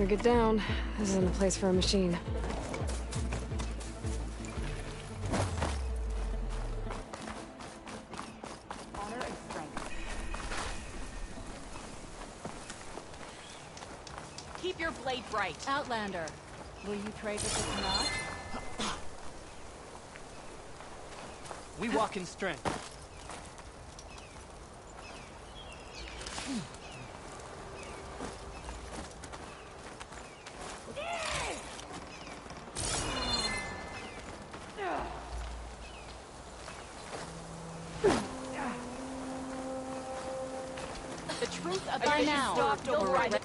get down. This isn't the place for a machine. Honor and strength. Keep your blade bright. Outlander, will you trade with us not? We walk in strength. The truth about By it now, stopped you'll overriding. right.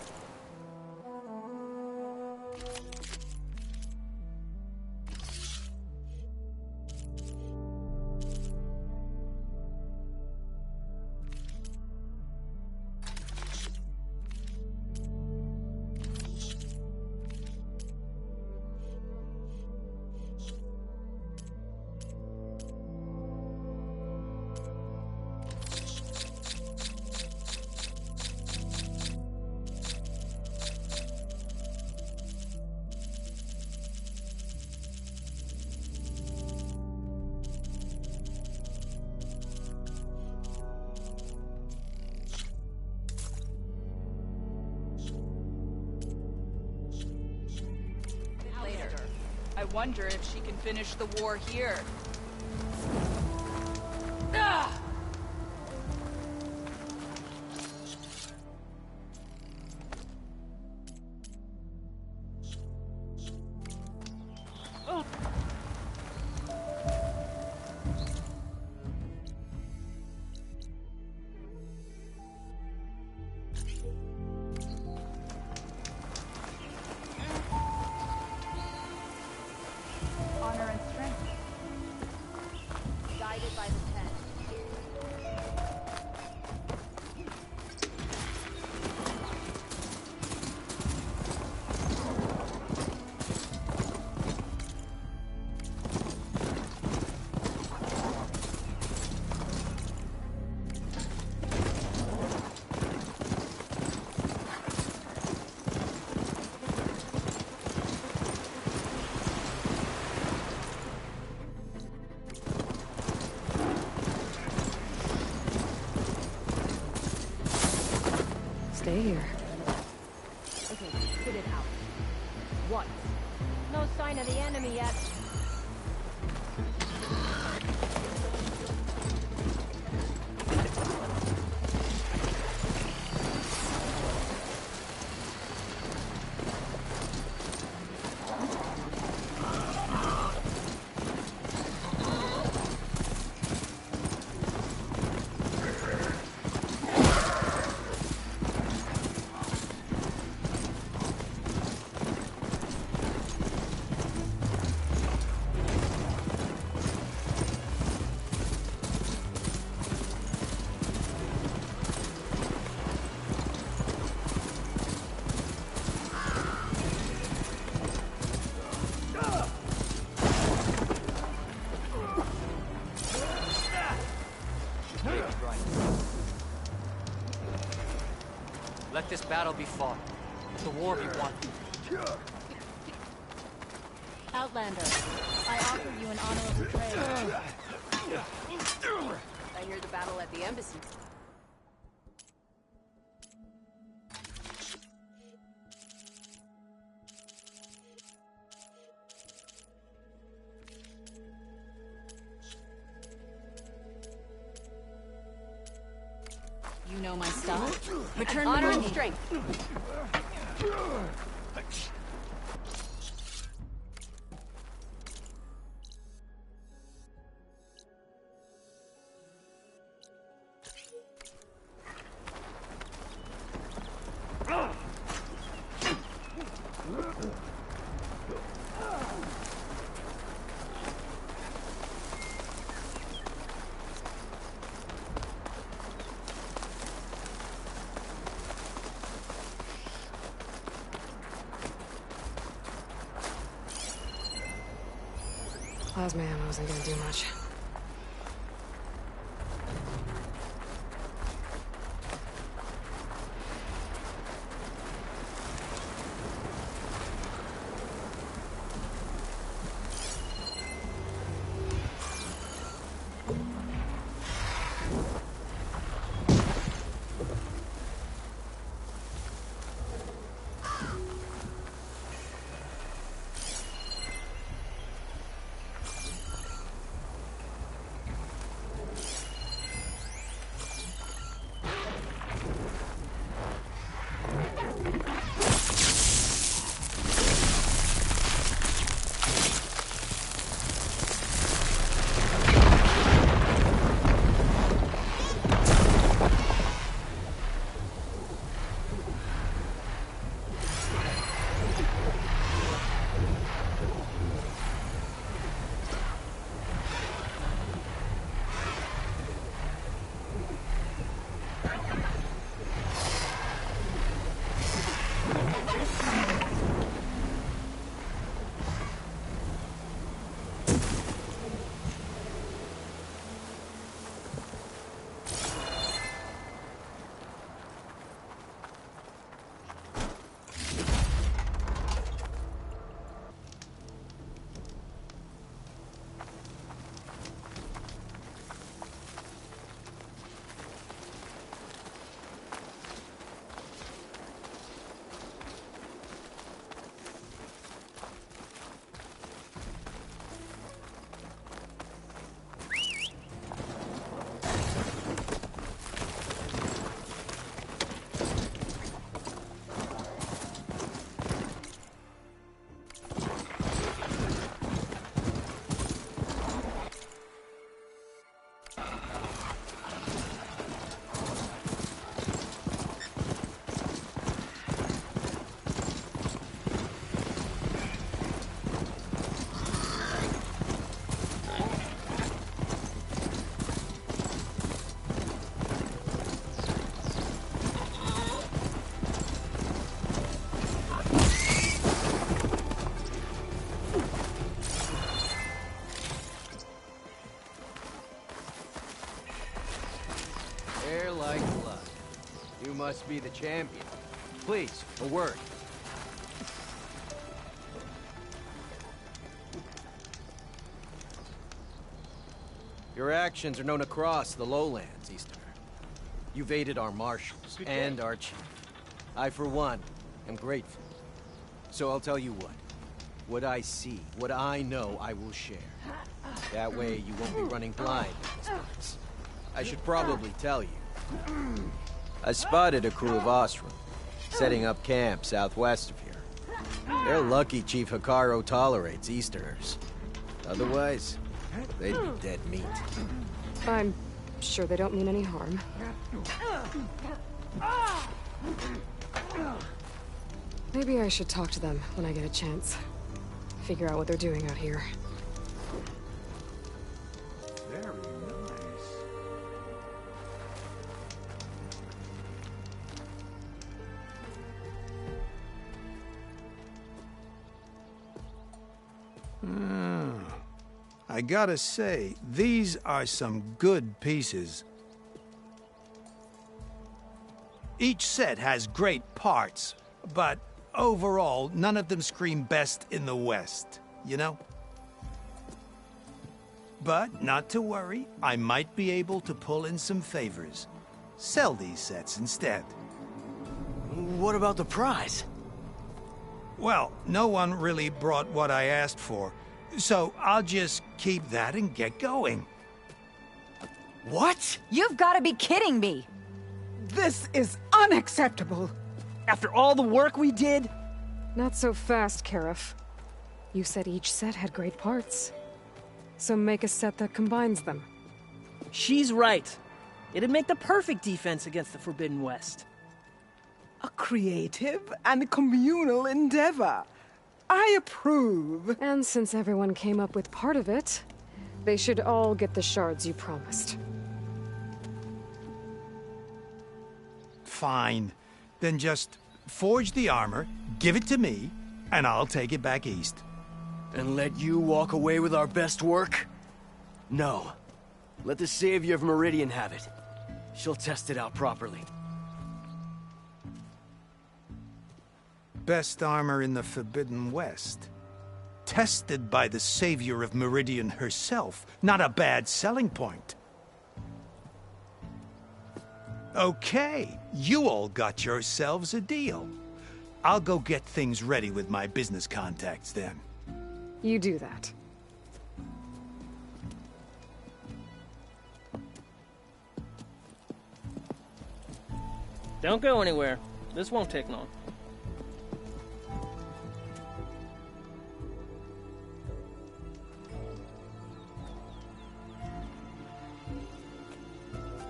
I wonder if she can finish the war here. Ah! Honor and strength. Guided by the pen. Stay here. Okay, spit it out. What? No sign of the enemy yet. Let this battle be fought. The war be won. Outlander, I offer you an honorable trade. I hear the battle at the embassy. You know my style. Return Honor the and money. strength. Plasma ammo isn't gonna do much. must be the champion. Please, a word. Your actions are known across the lowlands, Easterner. You've aided our marshals and our chief. I, for one, am grateful. So I'll tell you what. What I see, what I know, I will share. That way you won't be running blind in these parts. I should probably tell you. I spotted a crew of Ostrom, setting up camp southwest of here. They're lucky Chief Hikaru tolerates Easterners. Otherwise, they'd be dead meat. I'm sure they don't mean any harm. Maybe I should talk to them when I get a chance. Figure out what they're doing out here. Very nice. I gotta say, these are some good pieces. Each set has great parts, but overall, none of them scream best in the West, you know? But not to worry, I might be able to pull in some favors. Sell these sets instead. What about the prize? Well, no one really brought what I asked for, so I'll just keep that and get going. What? You've got to be kidding me! This is unacceptable! After all the work we did? Not so fast, Karif. You said each set had great parts. So make a set that combines them. She's right. It'd make the perfect defense against the Forbidden West. A creative and communal endeavor. I approve. And since everyone came up with part of it, they should all get the shards you promised. Fine. Then just forge the armor, give it to me, and I'll take it back east. And let you walk away with our best work? No. Let the Savior of Meridian have it. She'll test it out properly. Best armor in the Forbidden West. Tested by the Savior of Meridian herself. Not a bad selling point. Okay, you all got yourselves a deal. I'll go get things ready with my business contacts then. You do that. Don't go anywhere. This won't take long.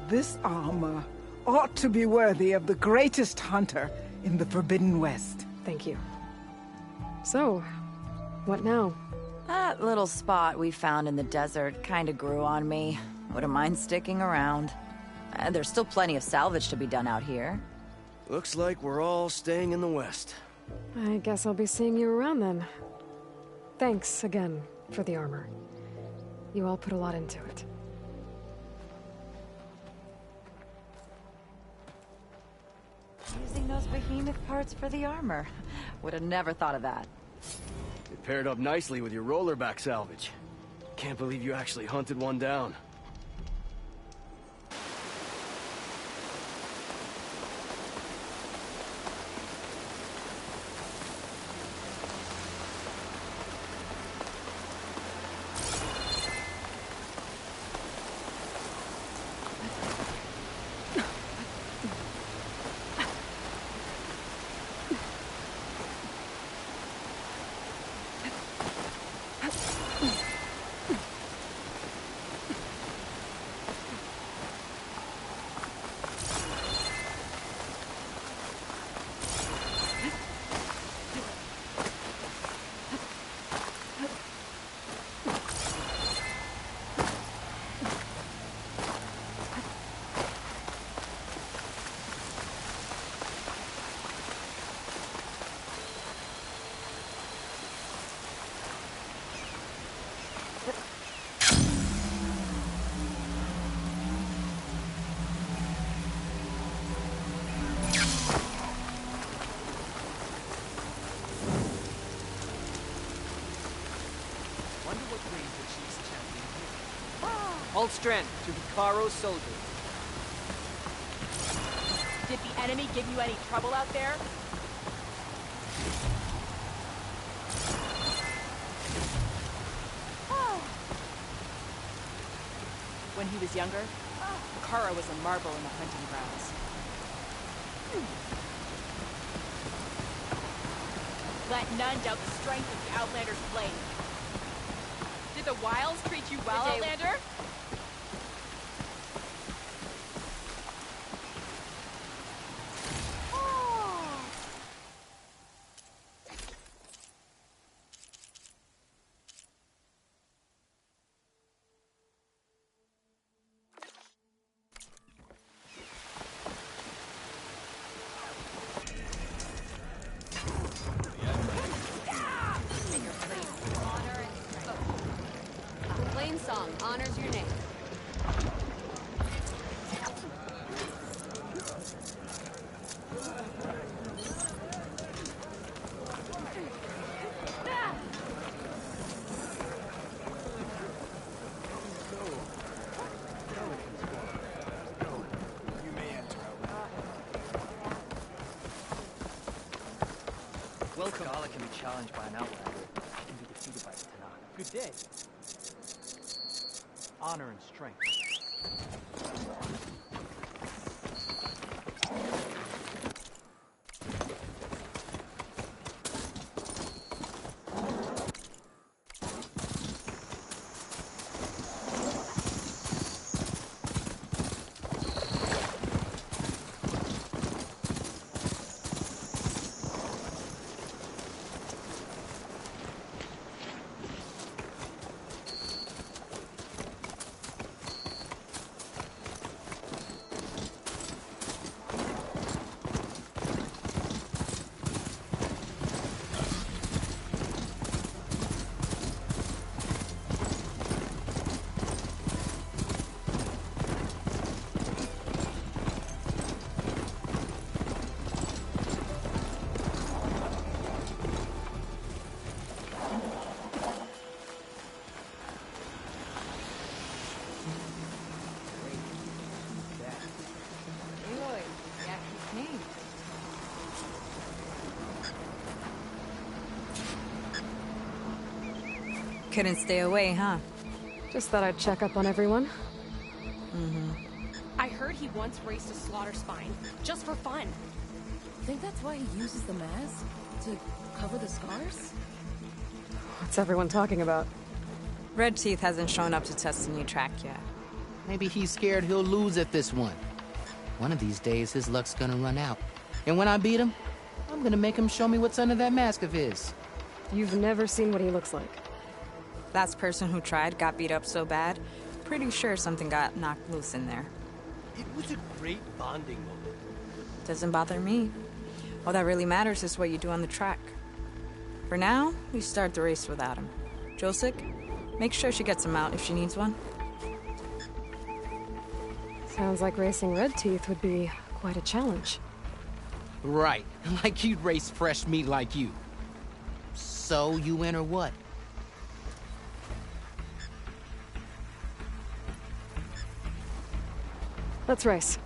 This armor ought to be worthy of the greatest hunter in the Forbidden West. Thank you. So, what now? That little spot we found in the desert kinda grew on me. Wouldn't mind sticking around. There's still plenty of salvage to be done out here. Looks like we're all staying in the West. I guess I'll be seeing you around then. Thanks again for the armor. You all put a lot into it. Using those behemoth parts for the armor. Would have never thought of that. It paired up nicely with your rollerback salvage. Can't believe you actually hunted one down. Hold strength to Vicaro's soldiers. Did the enemy give you any trouble out there? When he was younger, Kara was a marble in the hunting grounds. Let none doubt the strength of the Outlander's blade. Did the Wilds treat you well, Outlander? Flame song honors your name. Welcome. Gala can be challenged by an outlander. She can be defeated by the Tanakh. Good day. Honor and strength. Couldn't stay away, huh? Just thought I'd check up on everyone. I heard he once raced a slaughter spine, just for fun. Think that's why he uses the mask? To cover the scars? What's everyone talking about? Red Teeth hasn't shown up to test the new track yet. Maybe he's scared he'll lose at this one. One of these days, his luck's gonna run out. And when I beat him, I'm gonna make him show me what's under that mask of his. You've never seen what he looks like. Last person who tried got beat up so bad, pretty sure something got knocked loose in there. It was a great bonding moment. Doesn't bother me. All that really matters is what you do on the track. For now, we start the race without him. Josik, make sure she gets him out if she needs one. Sounds like racing Red Teeth would be quite a challenge. Right, like he'd race fresh meat like you. So, you win or what? Let's race.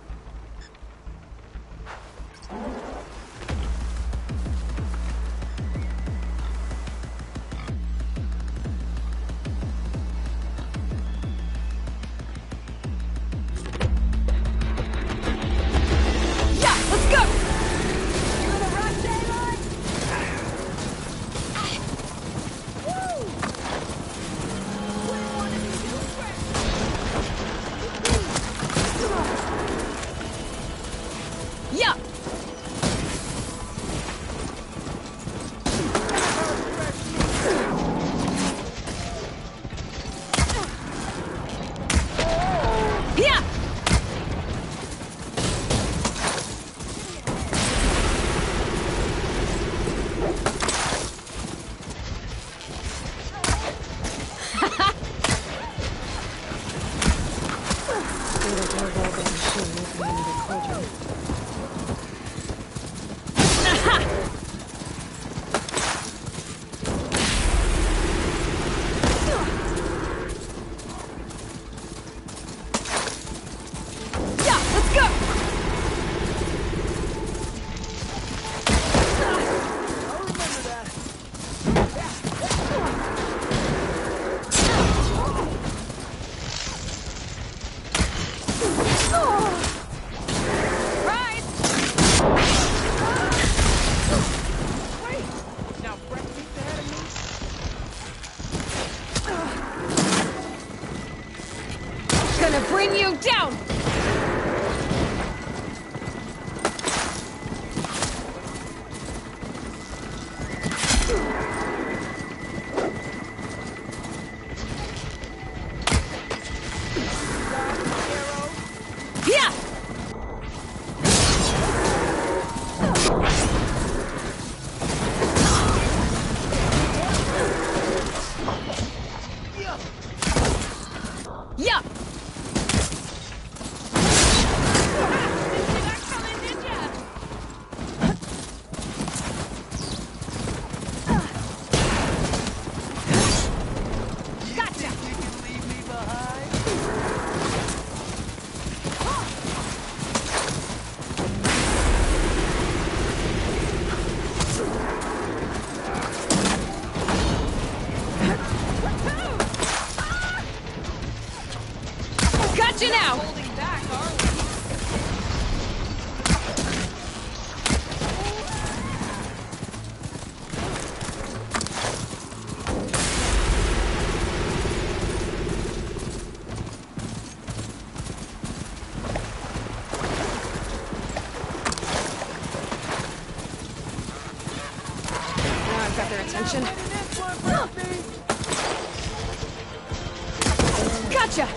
bring you down! Yeah! Yeah! Gotcha now! Holding back, are we? Now I've got their attention. Gotcha!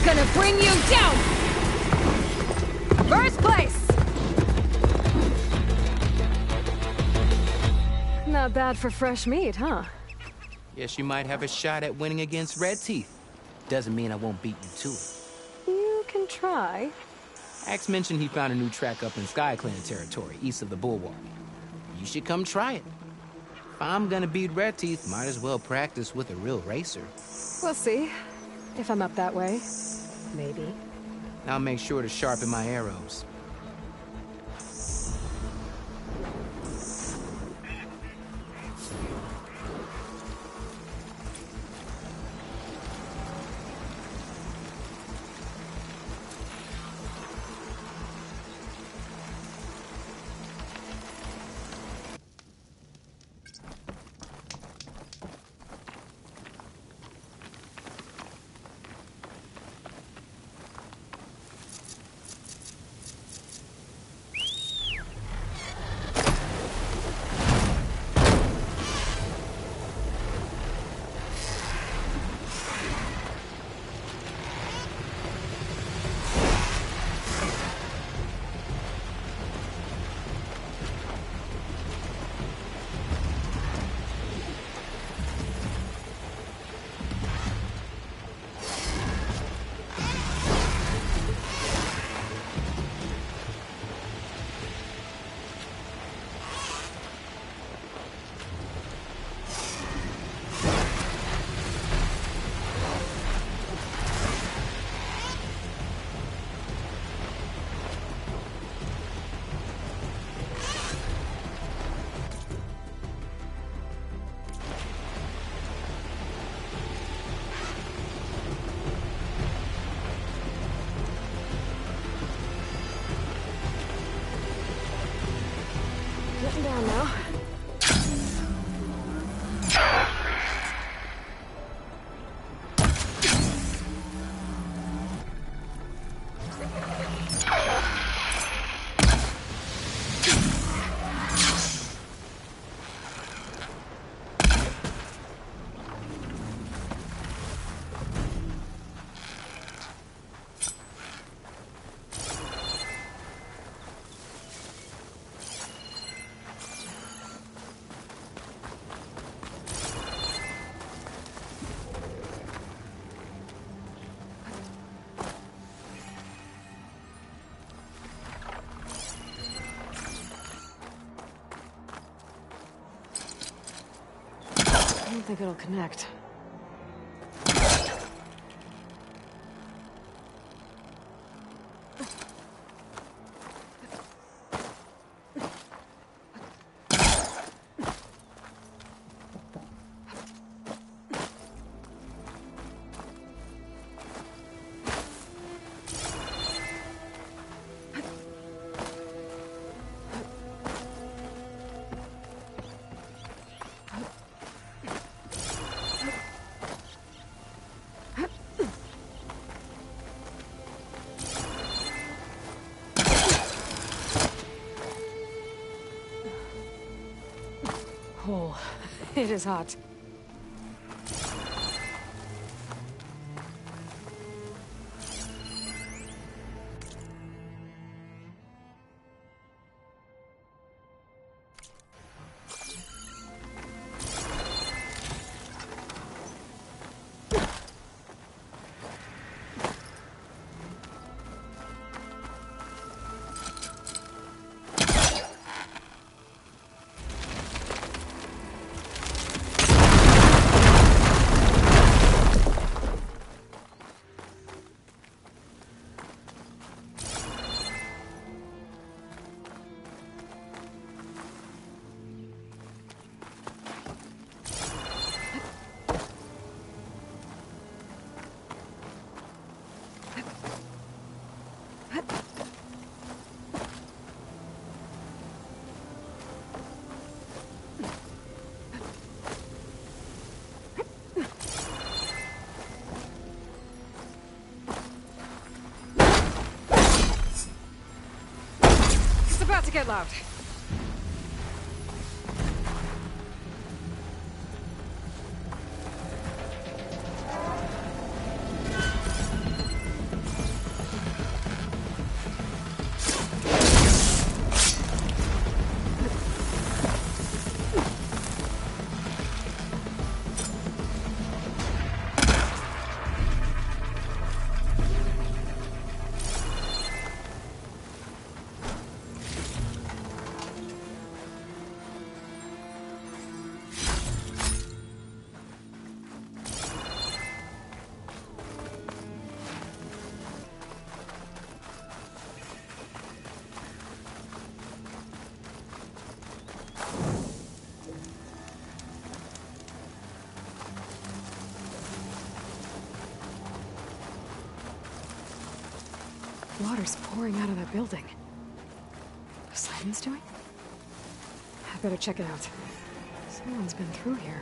Gonna bring you down! First place! Not bad for fresh meat, huh? Guess you might have a shot at winning against Red Teeth. Doesn't mean I won't beat you to it. You can try. Axe mentioned he found a new track up in SkyClan territory, east of the Bulwark. You should come try it. If I'm gonna beat Red Teeth, might as well practice with a real racer. We'll see. If I'm up that way. Maybe. I'll make sure to sharpen my arrows. don't think it'll connect. Oh, it is hot. It's about to get loud. Water's pouring out of that building. What Simon's doing? I better check it out. Someone's been through here.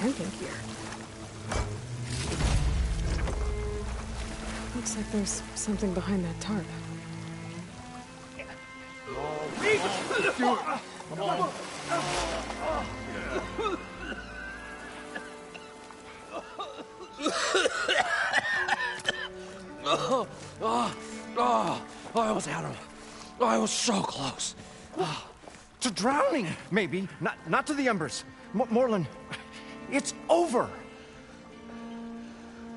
Camping here. Looks like there's something behind that tarp. I almost had him. I was so close. To drowning, maybe. Not to the embers. Moreland, it's over.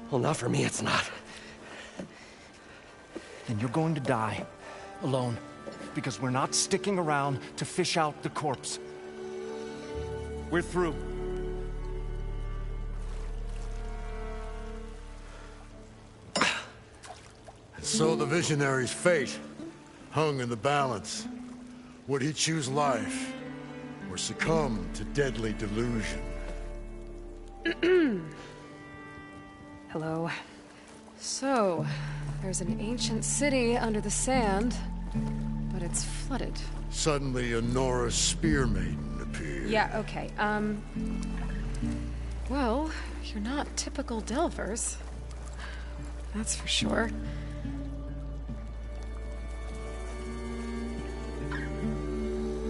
Well, not for me, it's not. Then you're going to die. Alone. Because we're not sticking around to fish out the corpse. We're through. So the visionary's fate hung in the balance. Would he choose life or succumb to deadly delusion? Hello. So, there's an ancient city under the sand, but it's flooded. Suddenly a Norse spear maiden appeared. Yeah, okay. Well, You're not typical Delvers. That's for sure.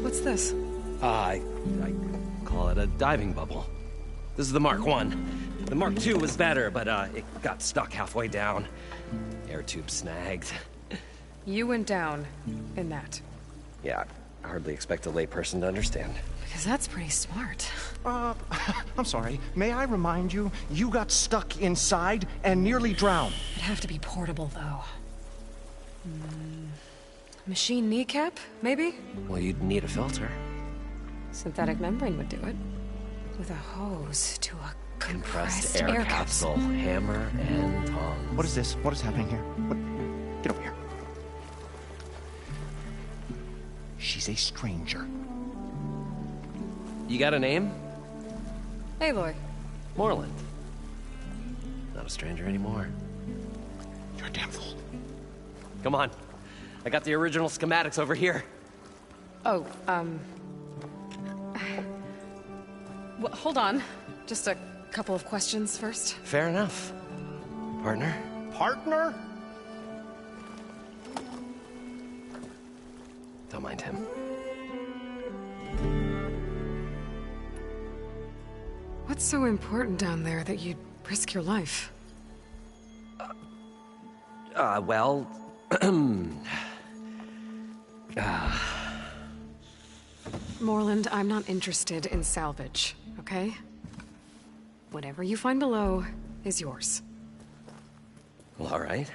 What's this? I call it a diving bubble. This is the Mark 1. The Mark 2 was better, but it got stuck halfway down. Air tube snagged. You went down in that. Yeah, I hardly expect a layperson to understand. Because that's pretty smart. I'm sorry. May I remind you, you got stuck inside and nearly drowned. It'd have to be portable, though. Machine kneecap, maybe? Well, you'd need a filter. Synthetic membrane would do it. With a hose to a compressed air capsule. Hammer and tongs. What is this? What is happening here? What? Get over here. She's a stranger. You got a name? Aloy. Moreland. Not a stranger anymore. You're a damn fool. Come on. I got the original schematics over here. Oh, well, hold on. Just a couple of questions first. Fair enough. Partner? Partner? Don't mind him. What's so important down there that you'd risk your life? Well... Moreland, I'm not interested in salvage, okay? Whatever you find below is yours. Well, all right.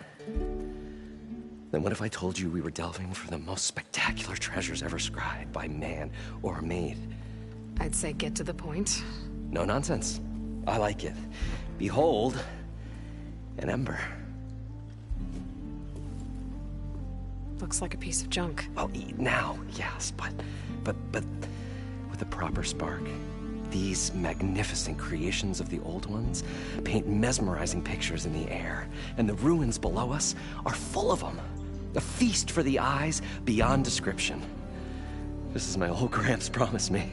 Then what if I told you we were delving for the most spectacular treasures ever scribed by man or maid? I'd say get to the point. No nonsense. I like it. Behold, an ember. Looks like a piece of junk. Well, now, yes, but with a proper spark. These magnificent creations of the old ones paint mesmerizing pictures in the air, and the ruins below us are full of them. A feast for the eyes beyond description. Just as my old Gramps promised me.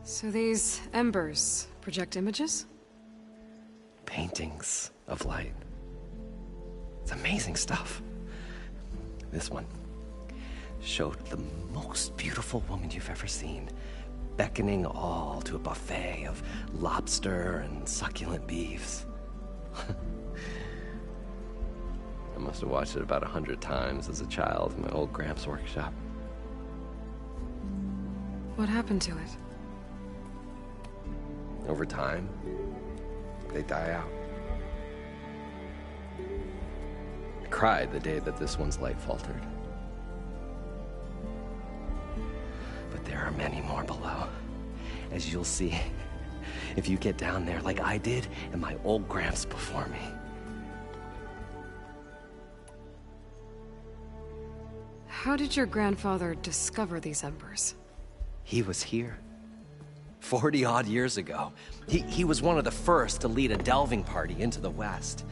So these embers project images? Paintings of light. It's amazing stuff. This one showed the most beautiful woman you've ever seen, beckoning all to a buffet of lobster and succulent beefs. I must have watched it about 100 times as a child in my old Gramps' workshop. What happened to it? Over time, they die out. I cried the day that this one's light faltered. But there are many more below, as you'll see if you get down there like I did and my old Gramps before me. How did your grandfather discover these embers? He was here. 40-odd years ago. He was one of the first to lead a delving party into the West.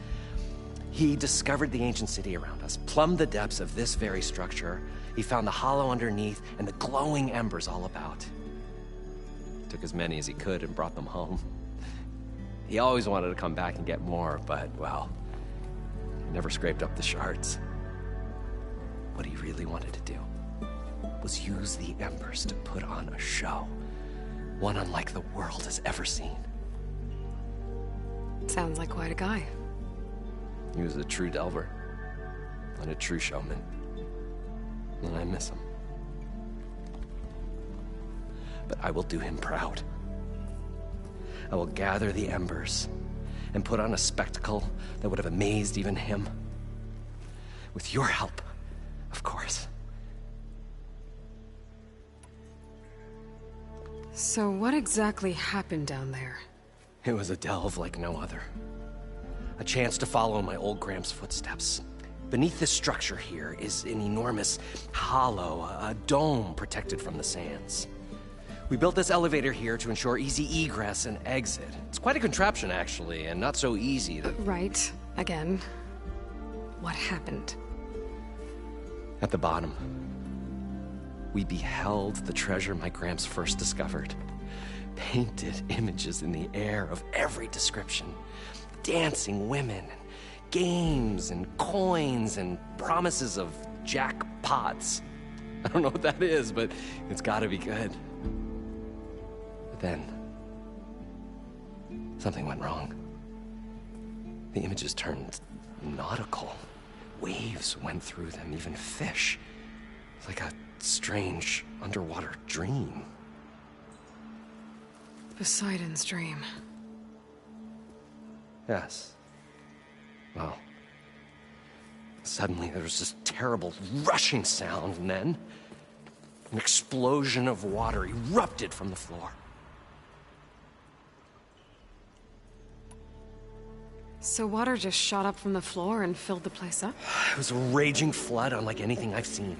He discovered the ancient city around us, plumbed the depths of this very structure. He found the hollow underneath and the glowing embers all about. Took as many as he could and brought them home. He always wanted to come back and get more, but, well, he never scraped up the shards. What he really wanted to do was use the embers to put on a show. One unlike the world has ever seen. Sounds like quite a guy. He was a true delver, and a true showman. And I miss him. But I will do him proud. I will gather the embers and put on a spectacle that would have amazed even him. With your help, of course. So what exactly happened down there? It was a delve like no other. A chance to follow my old Gramps' footsteps. Beneath this structure here is an enormous hollow, a dome protected from the sands. We built this elevator here to ensure easy egress and exit. It's quite a contraption, actually, and not so easy to... Right. Again. What happened? At the bottom, we beheld the treasure my Gramps first discovered. Painted images in the air of every description. Dancing women, games and coins and promises of jackpots. I don't know what that is, but it's gotta be good. But then, something went wrong. The images turned nautical. Waves went through them, even fish. Like a strange underwater dream. Poseidon's dream. Yes. Well, suddenly there was this terrible rushing sound, and then an explosion of water erupted from the floor. So water just shot up from the floor and filled the place up? It was a raging flood unlike anything I've seen.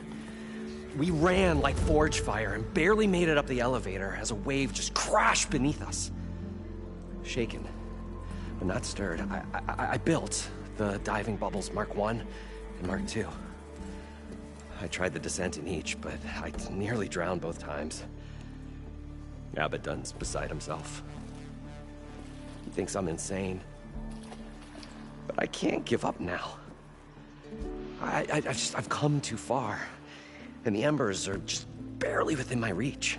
We ran like forge fire and barely made it up the elevator as a wave just crashed beneath us. Shaken, but not stirred, I built the diving bubbles Mark I and Mark II. I tried the descent in each, but I nearly drowned both times. Abaddon's beside himself. He thinks I'm insane. But I can't give up now. I've come too far. And the Embers are just barely within my reach.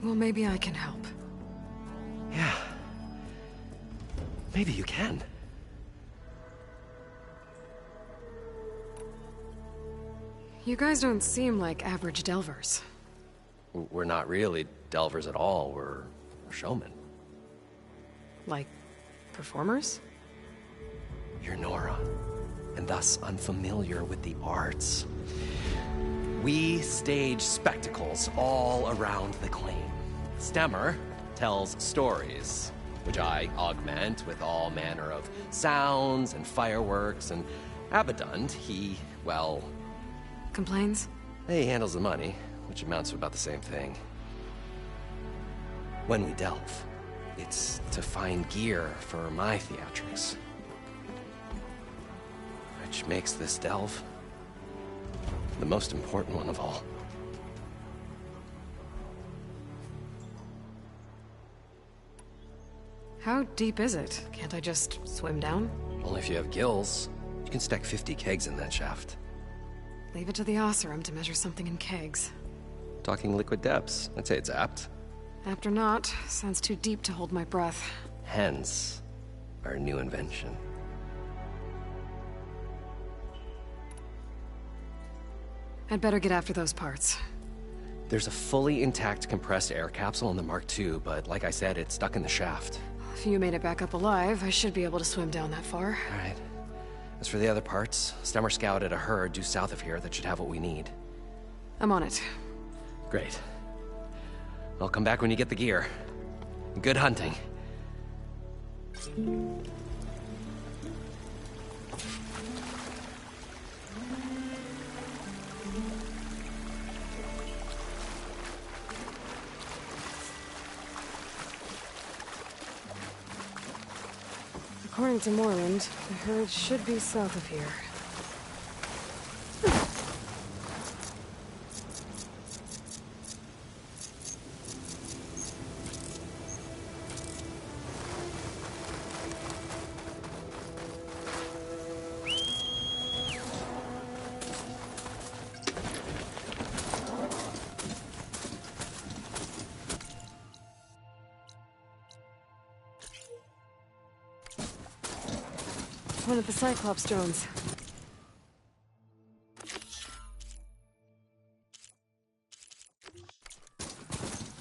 Well, maybe I can help. Yeah. Maybe you can. You guys don't seem like average delvers. We're not really delvers at all. We're showmen. Like, performers? You're Nora, and thus unfamiliar with the arts. We stage spectacles all around the claim. Stemmer tells stories, which I augment with all manner of sounds and fireworks, and Abaddon, he, well... Complains? He handles the money, which amounts to about the same thing. When we delve, it's to find gear for my theatrics. Which makes this delve the most important one of all. How deep is it? Can't I just swim down? Only if you have gills. You can stack 50 kegs in that shaft. Leave it to the Oseram to measure something in kegs. Talking liquid depths, I'd say it's apt. Apt or not, sounds too deep to hold my breath. Hence, our new invention. I'd better get after those parts. There's a fully intact compressed air capsule in the Mark II, but like I said, it's stuck in the shaft. If you made it back up alive, I should be able to swim down that far. All right. As for the other parts, Stemmer scouted a herd due south of here that should have what we need. I'm on it. Great. I'll come back when you get the gear. Good hunting. According to Moreland, the herd should be south of here. One of the Cyclops drones.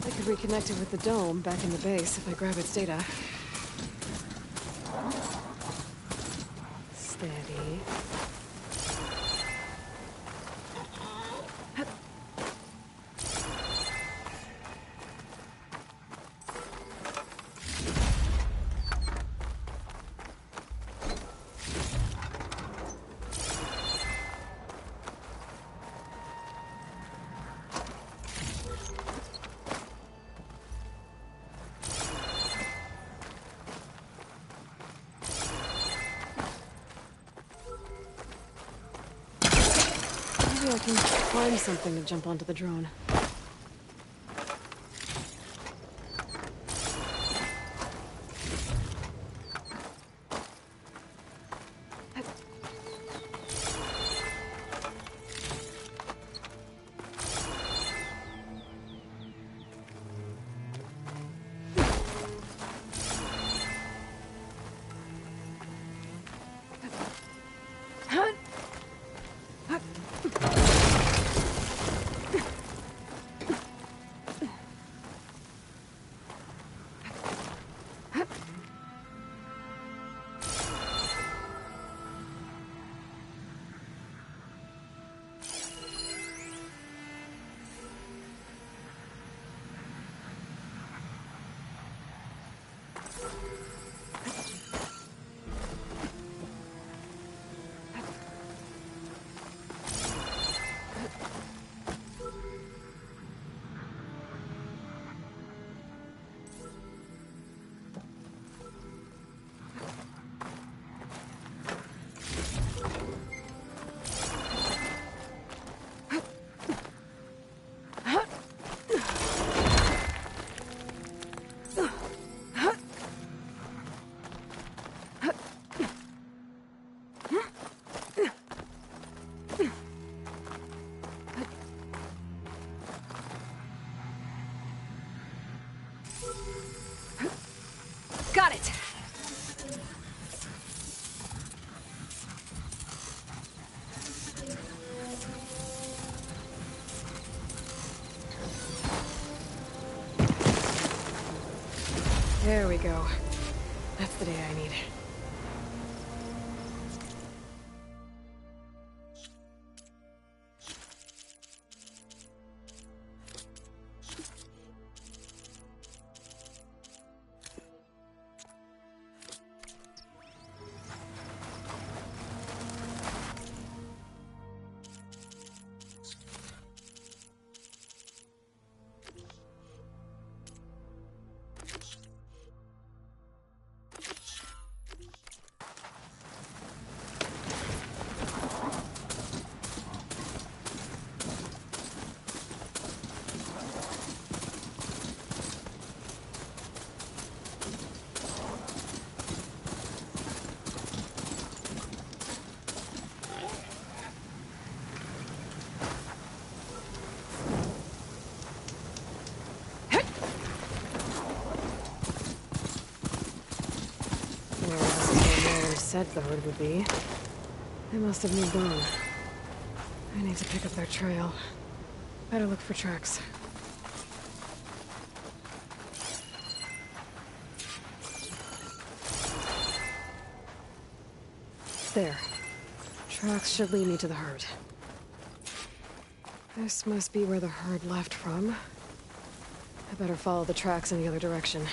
I could reconnect it with the dome back in the base if I grab its data. Steady. Maybe I can find something to jump onto the drone. Got it! There we go. That's the day I need. Said the herd would be. They must have moved on. I need to pick up their trail. Better look for tracks. There. Tracks should lead me to the herd. This must be where the herd left from. I better follow the tracks in the other direction.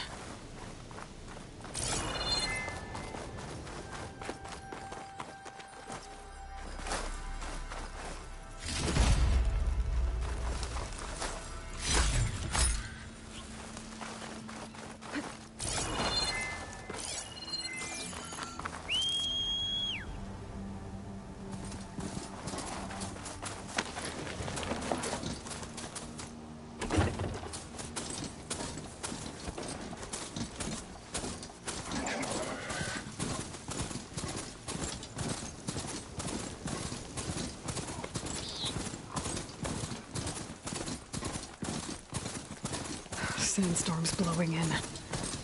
Sandstorm's blowing in.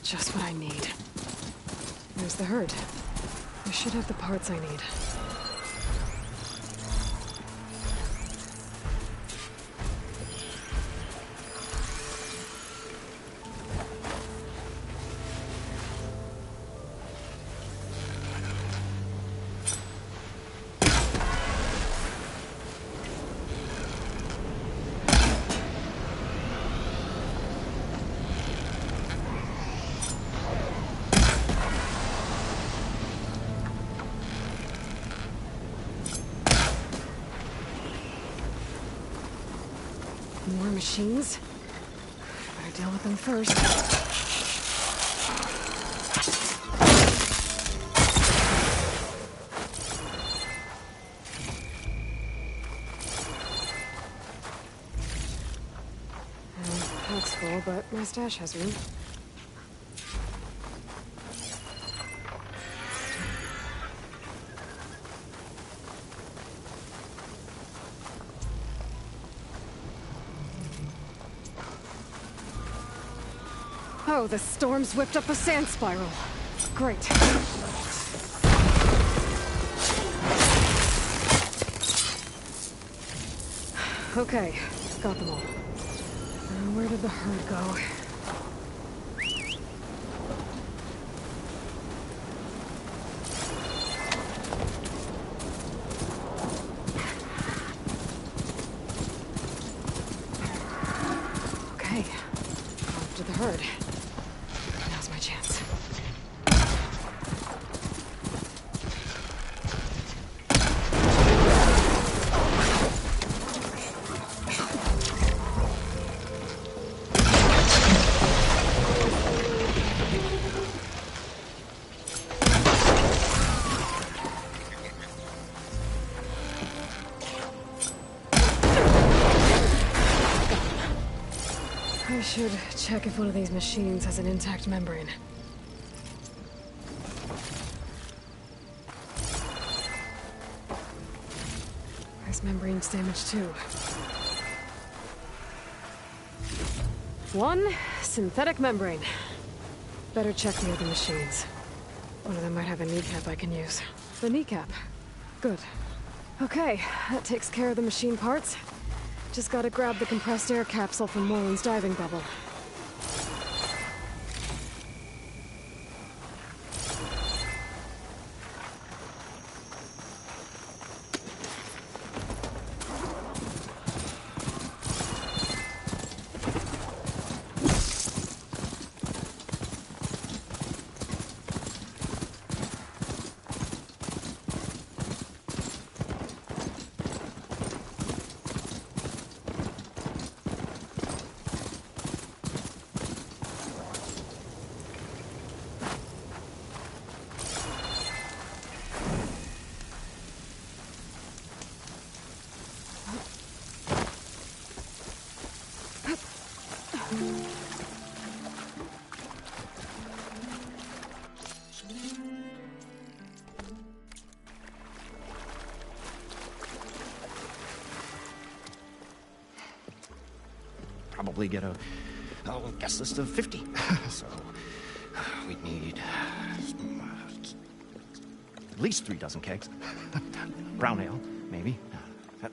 Just what I need. There's the herd. I should have the parts I need. More machines? Better deal with them first. looks full, but my stash has room. Oh, the storm's whipped up a sand spiral. Great. Okay, got them all. Where did the herd go? Okay, off to the herd. Now's my chance. I should check if one of these machines has an intact membrane. This membrane's damaged too. One synthetic membrane. Better check the other machines. One of them might have a kneecap I can use. The kneecap. Good. Okay, that takes care of the machine parts. Just gotta grab the compressed air capsule from Moreland's diving bubble. Probably get a guest list of 50. So we'd need at least 3 dozen kegs. Brown ale, maybe.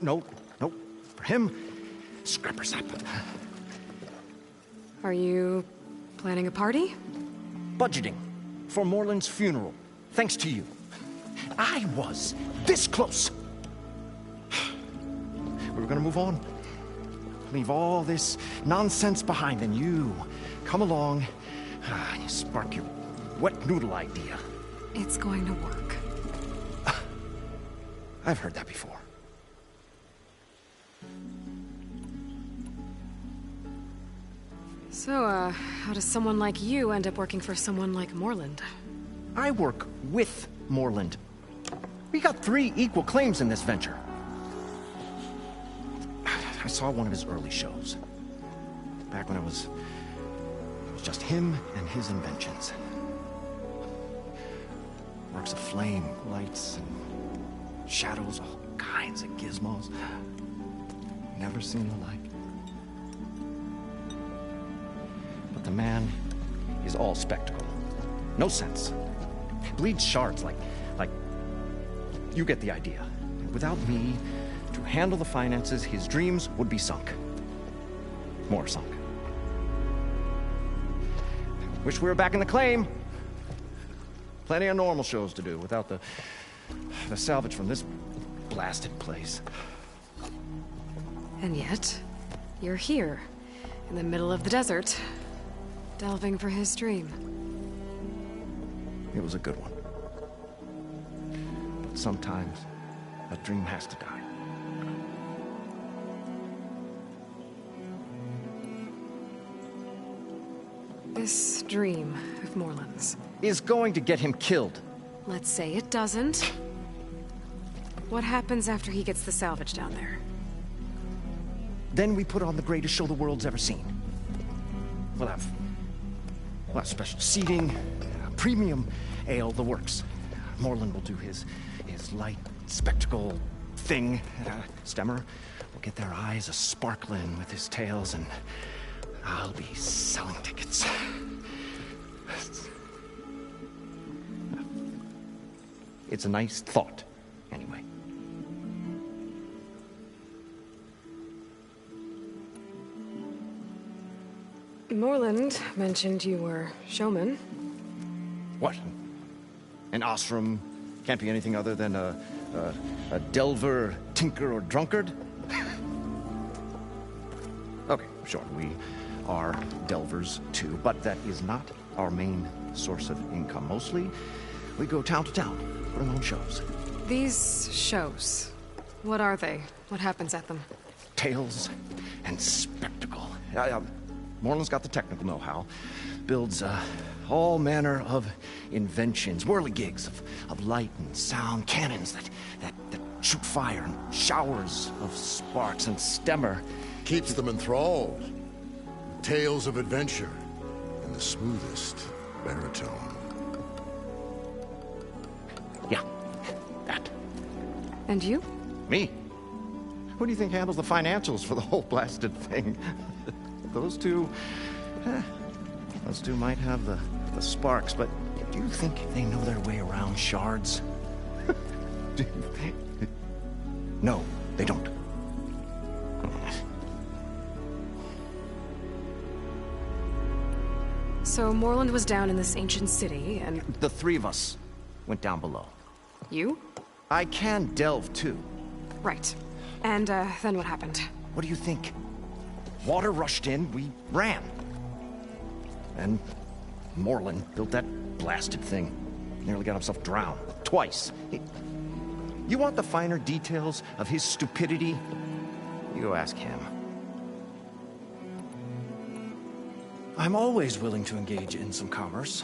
No. For him, scrapper sap. Are you planning a party? Budgeting for Moreland's funeral. Thanks to you. I was this close. We were gonna move on. Leave all this nonsense behind, and you come along and you spark your wet noodle idea. It's going to work. I've heard that before. So, how does someone like you end up working for someone like Moreland? I work with Moreland. We got 3 equal claims in this venture. I saw one of his early shows. Back when it was just him and his inventions. Works of flame, lights, and shadows, all kinds of gizmos. Never seen the like. But the man is all spectacle. No sense. Bleeds shards like... You get the idea. Without me to handle the finances, his dreams would be sunk. More sunk. Wish we were back in the claim. Plenty of normal shows to do without the salvage from this blasted place. And yet, you're here, in the middle of the desert, delving for his dream. It was a good one. But sometimes, a dream has to die. This dream of Moreland's is going to get him killed. Let's say it doesn't. What happens after he gets the salvage down there? Then we put on the greatest show the world's ever seen. We'll have special seating, premium ale, the works. Moreland will do his light spectacle thing. Stemmer will get their eyes a-sparkling with his tales, and I'll be selling tickets. It's a nice thought, anyway. Moreland mentioned you were showman. What? An Osram can't be anything other than a delver, tinker, or drunkard? Okay, sure, we are delvers too, but that is not our main source of income. Mostly, we go town to town, putting on shows. These shows, what are they? What happens at them? Tales and spectacle. Moreland's got the technical know-how. Builds all manner of inventions, whirligigs of light and sound, cannons that shoot fire, and showers of sparks, and Stemmer keeps them enthralled. Tales of adventure in the smoothest baritone. Yeah, that. And you? Me? Who do you think handles the financials for the whole blasted thing? Those two might have the sparks, but do you think they know their way around shards? No, they don't. So Moreland was down in this ancient city, and... The three of us went down below. You? I can delve, too. Right. And, then what happened? What do you think? Water rushed in, we ran. And Moreland built that blasted thing. Nearly got himself drowned. Twice. You want the finer details of his stupidity? You go ask him. I'm always willing to engage in some commerce.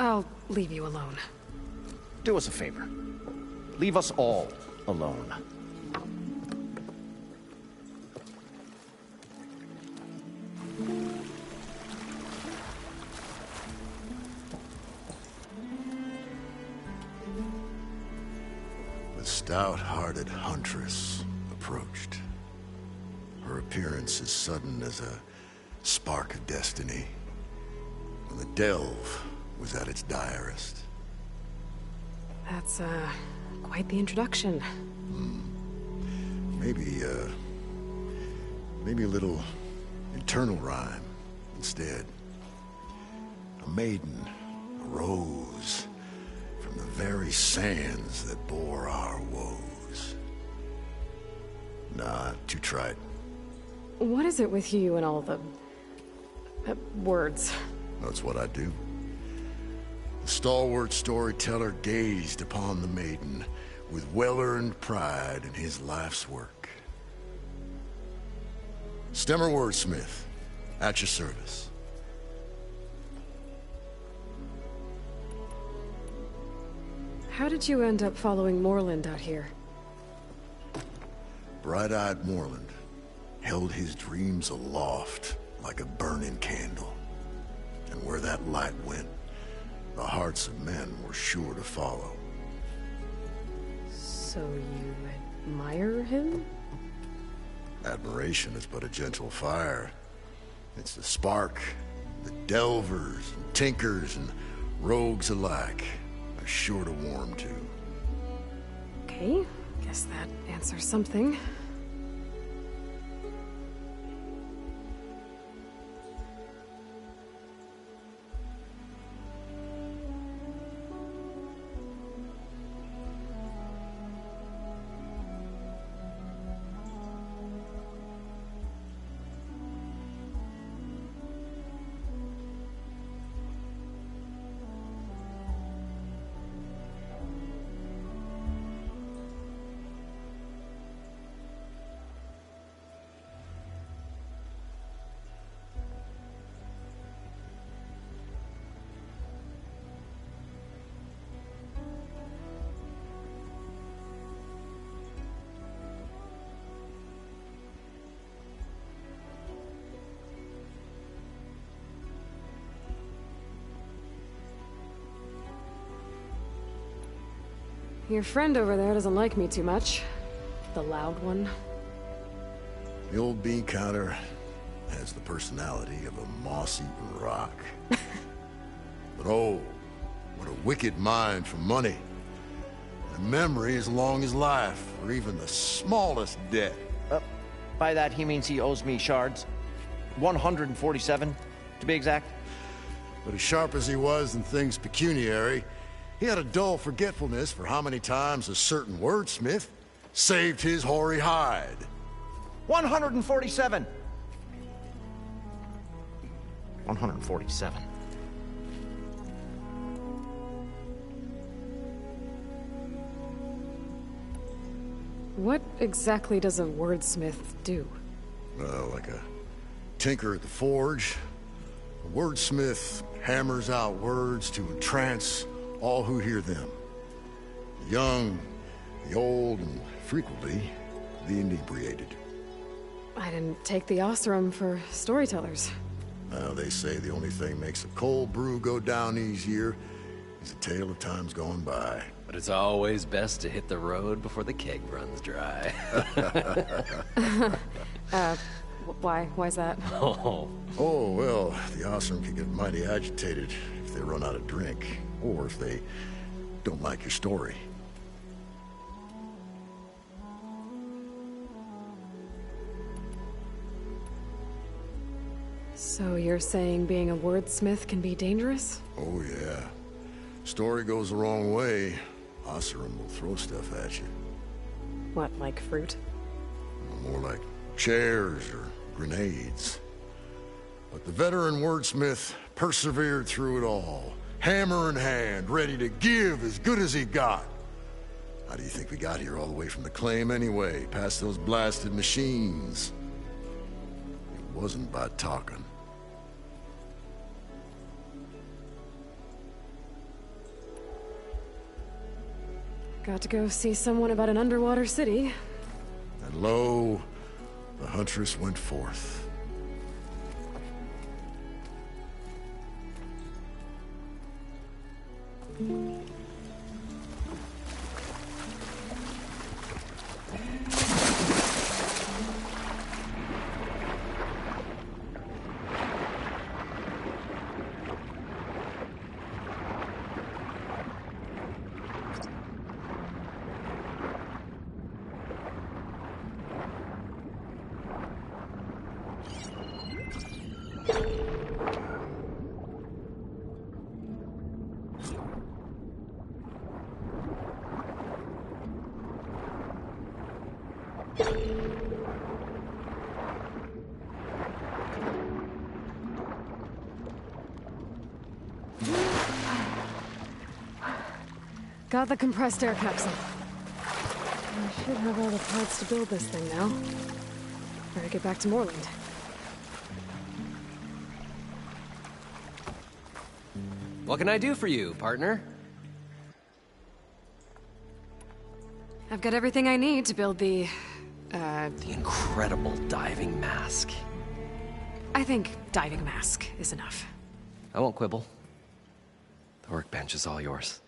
I'll leave you alone. Do us a favor. Leave us all alone. The stout-hearted huntress approached. Her appearance as sudden as a spark of destiny. When the delve was at its direst. That's, quite the introduction. Maybe a little internal rhyme instead. A maiden arose from the very sands that bore our woes. Nah, too trite. What is it with you and all the... words? That's what I do. The stalwart storyteller gazed upon the maiden with well-earned pride in his life's work. Stemmer Wordsmith, at your service. How did you end up following Moreland out here? Bright-eyed Moreland held his dreams aloft like a burning candle. And where that light went, the hearts of men were sure to follow. So you admire him? Admiration is but a gentle fire. It's the spark that delvers and tinkers and rogues alike are sure to warm to. Okay, guess that answers something. Your friend over there doesn't like me too much. The loud one. The old bean counter has the personality of a moss-eaten rock. But oh, what a wicked mind for money. And a memory as long as life, or even the smallest debt. By that, he means he owes me shards. 147, to be exact. But as sharp as he was in things pecuniary, he had a dull forgetfulness for how many times a certain wordsmith saved his hoary hide. 147. 147. What exactly does a wordsmith do? Like a tinker at the forge. A wordsmith hammers out words to entrance all who hear them. The young, the old, and frequently, the inebriated. I didn't take the Osram for storytellers. Well, they say the only thing makes a cold brew go down easier is a tale of times gone by. But it's always best to hit the road before the keg runs dry. Why's that? Oh, well, the Osram can get mighty agitated if they run out of drink. Or if they don't like your story. So you're saying being a wordsmith can be dangerous? Oh, yeah. Story goes the wrong way, Osram will throw stuff at you. What, like fruit? More like chairs or grenades. But the veteran wordsmith persevered through it all. Hammer in hand, ready to give as good as he got. How do you think we got here all the way from the claim anyway, past those blasted machines? It wasn't by talking. Got to go see someone about an underwater city. And lo, the huntress went forth. Got the compressed air capsule. I should have all the parts to build this thing now. Better get back to Moreland. What can I do for you, partner? I've got everything I need to build the incredible diving mask. I think diving mask is enough. I won't quibble. The workbench is all yours.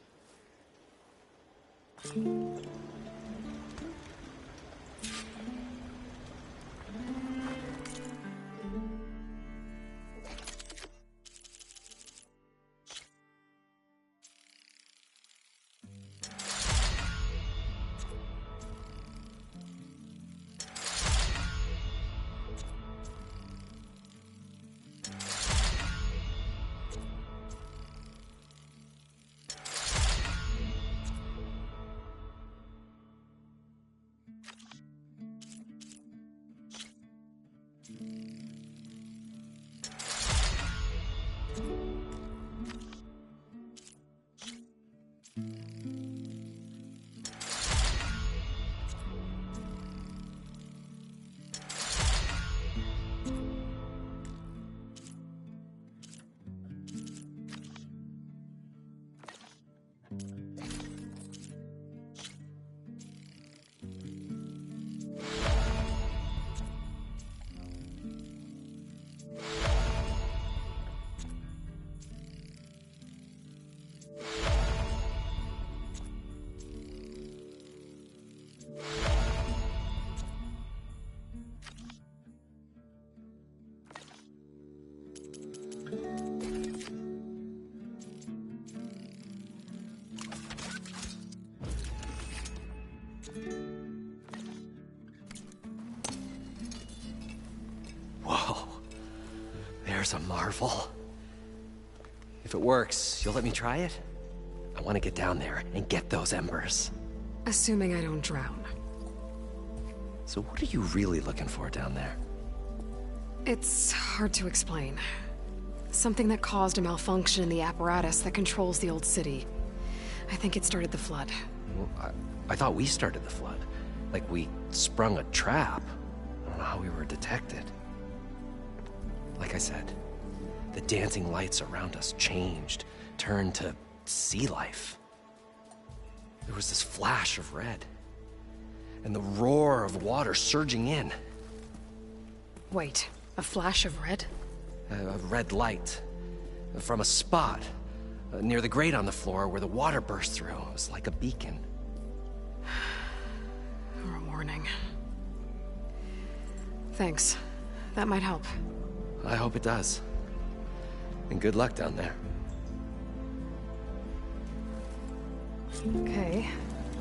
Whoa. There's a marvel. If it works, you'll let me try it? I want to get down there and get those embers. Assuming I don't drown. So what are you really looking for down there? It's hard to explain. Something that caused a malfunction in the apparatus that controls the old city. I think it started the flood. Well, I thought we started the flood. Like we sprung a trap. I don't know how we were detected. Like I said, the dancing lights around us changed, turned to sea life. There was this flash of red, and the roar of water surging in. Wait, a flash of red? A red light from a spot near the grate on the floor where the water burst through. It was like a beacon. Or a warning. Thanks. That might help. I hope it does. And good luck down there. Okay,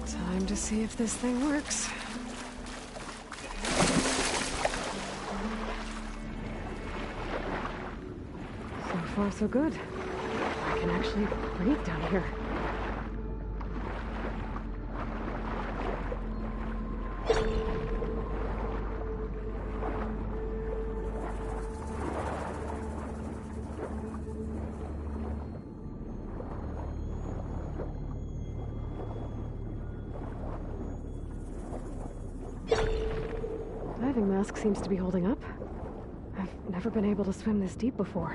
time to see if this thing works. So far, so good. I can actually breathe down here. Diving mask seems to be holding up. I've never been able to swim this deep before.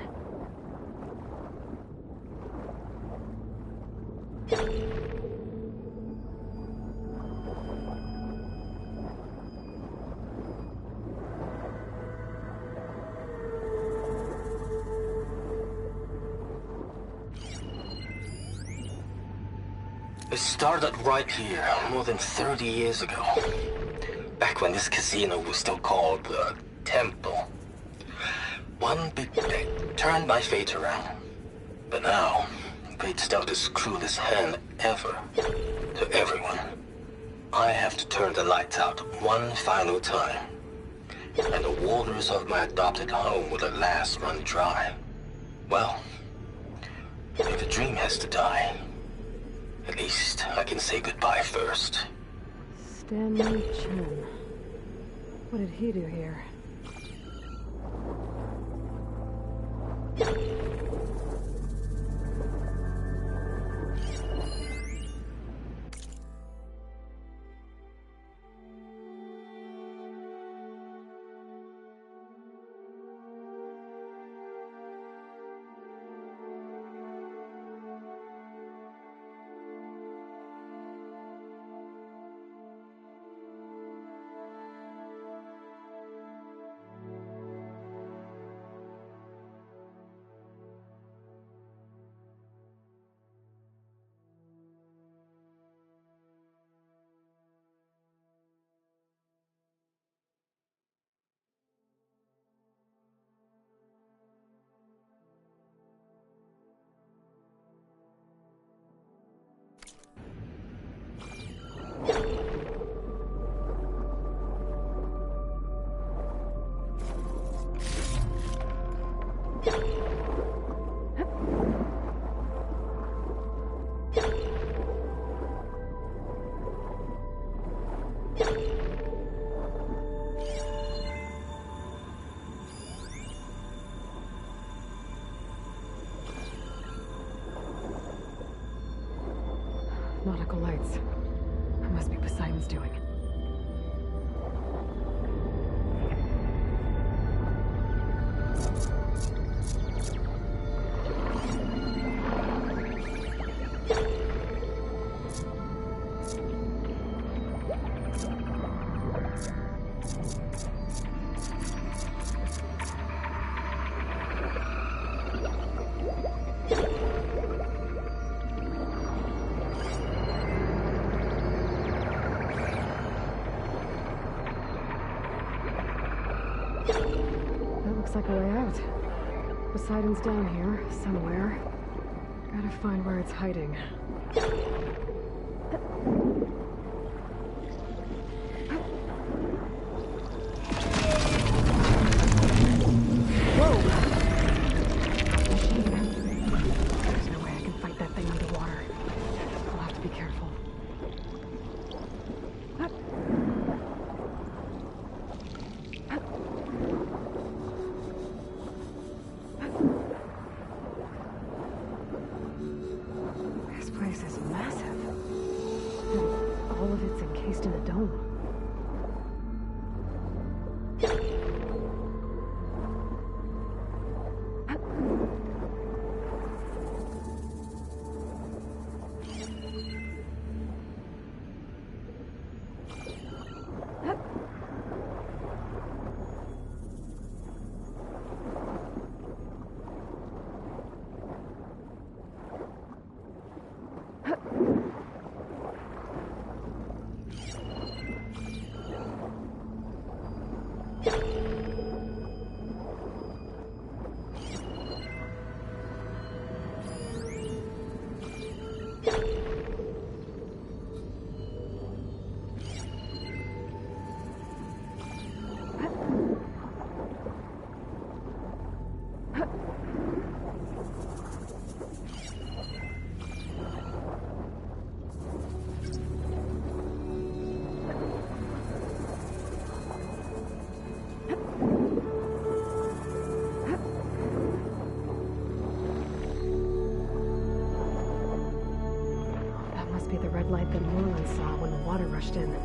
It started right here, more than 30 years ago. Back when this casino was still called the Temple. One big bet turned my fate around. But now, fate's dealt its cruelest hand ever to everyone. I have to turn the lights out one final time. And the waters of my adopted home will at last run dry. Well, if a dream has to die, at least I can say goodbye first. Stanley Chen. What did he do here? Nautical lights. That must be Poseidon's doing. Like a way out. Poseidon's down here, somewhere. Gotta find where it's hiding. Whoa! There's no way I can fight that thing underwater. I'll have to be careful. This place is massive. And all of it's encased in a dome. The red light that Moreland saw when the water rushed in.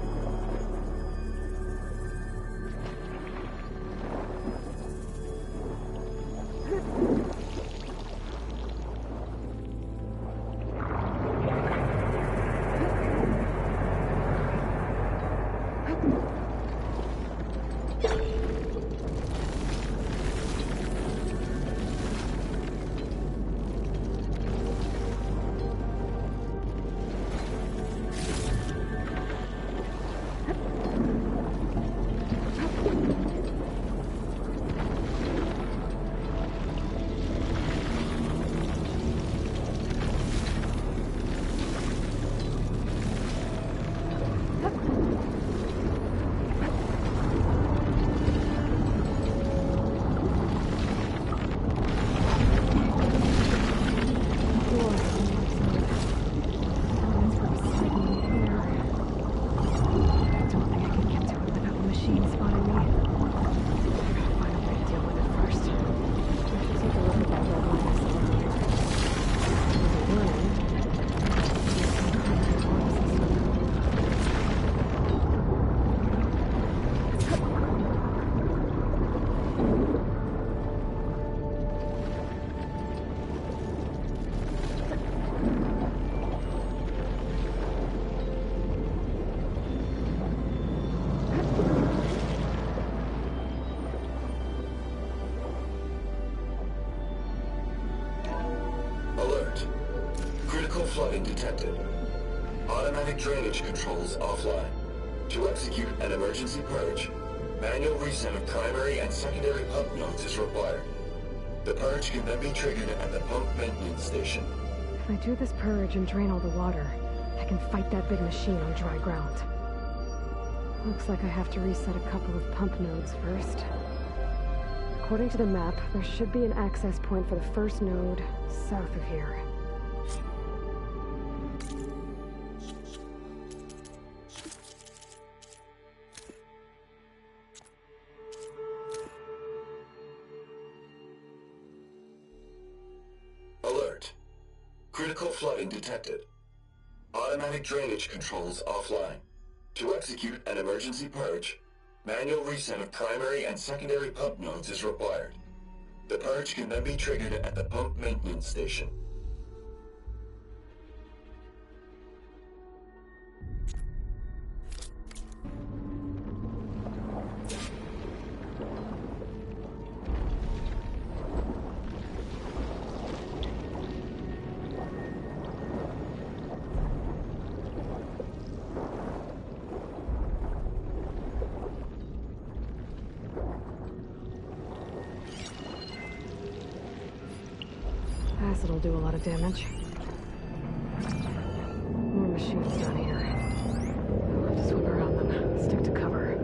Flooding detected. Automatic drainage controls offline. To execute an emergency purge, manual reset of primary and secondary pump nodes is required. The purge can then be triggered at the pump maintenance station. If I do this purge and drain all the water, I can fight that big machine on dry ground. Looks like I have to reset a couple of pump nodes first. According to the map, there should be an access point for the first node south of here. Alert. Critical flooding detected. Automatic drainage controls offline. To execute an emergency purge, manual reset of primary and secondary pump nodes is required. The purge can then be triggered at the pump maintenance station. Acid'll do a lot of damage. More machines down here. I'll have to swim around them. Stick to cover.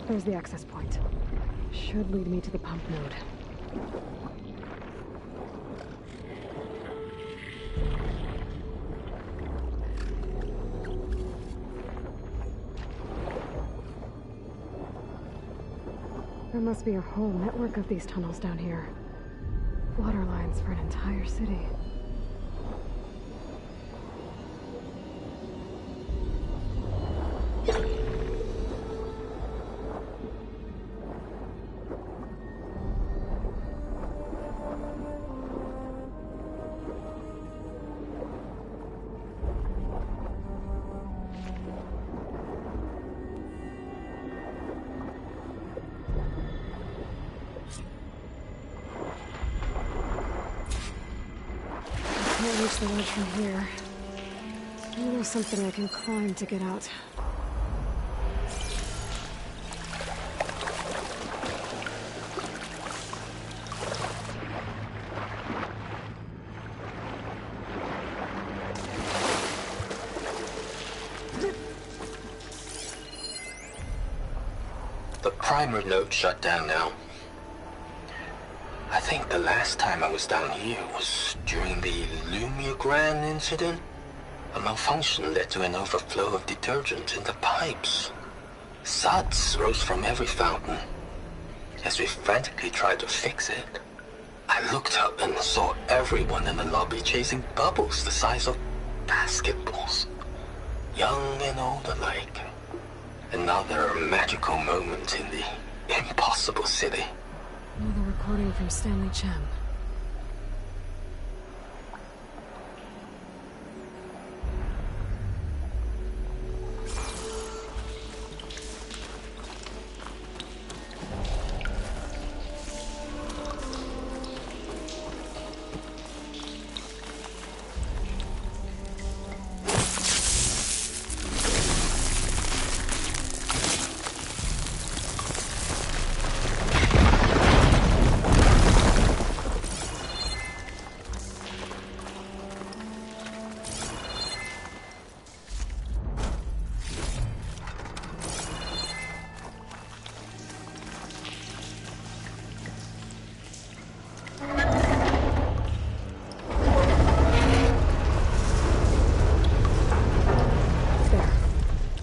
There's the access point. Should lead me to the pump node. There must be a whole network of these tunnels down here. Water lines for an entire city. Can't reach the ledge from here. Maybe there's something I can climb to get out. The primer node shut down now. I think the last time I was down here was during the Lumigran incident. A malfunction led to an overflow of detergent in the pipes. Suds rose from every fountain. As we frantically tried to fix it, I looked up and saw everyone in the lobby chasing bubbles the size of basketballs. Young and old alike. Another magical moment in the impossible city. Another recording from Stanley Chen.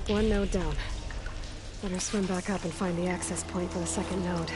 One node down. Better swim back up and find the access point for the second node.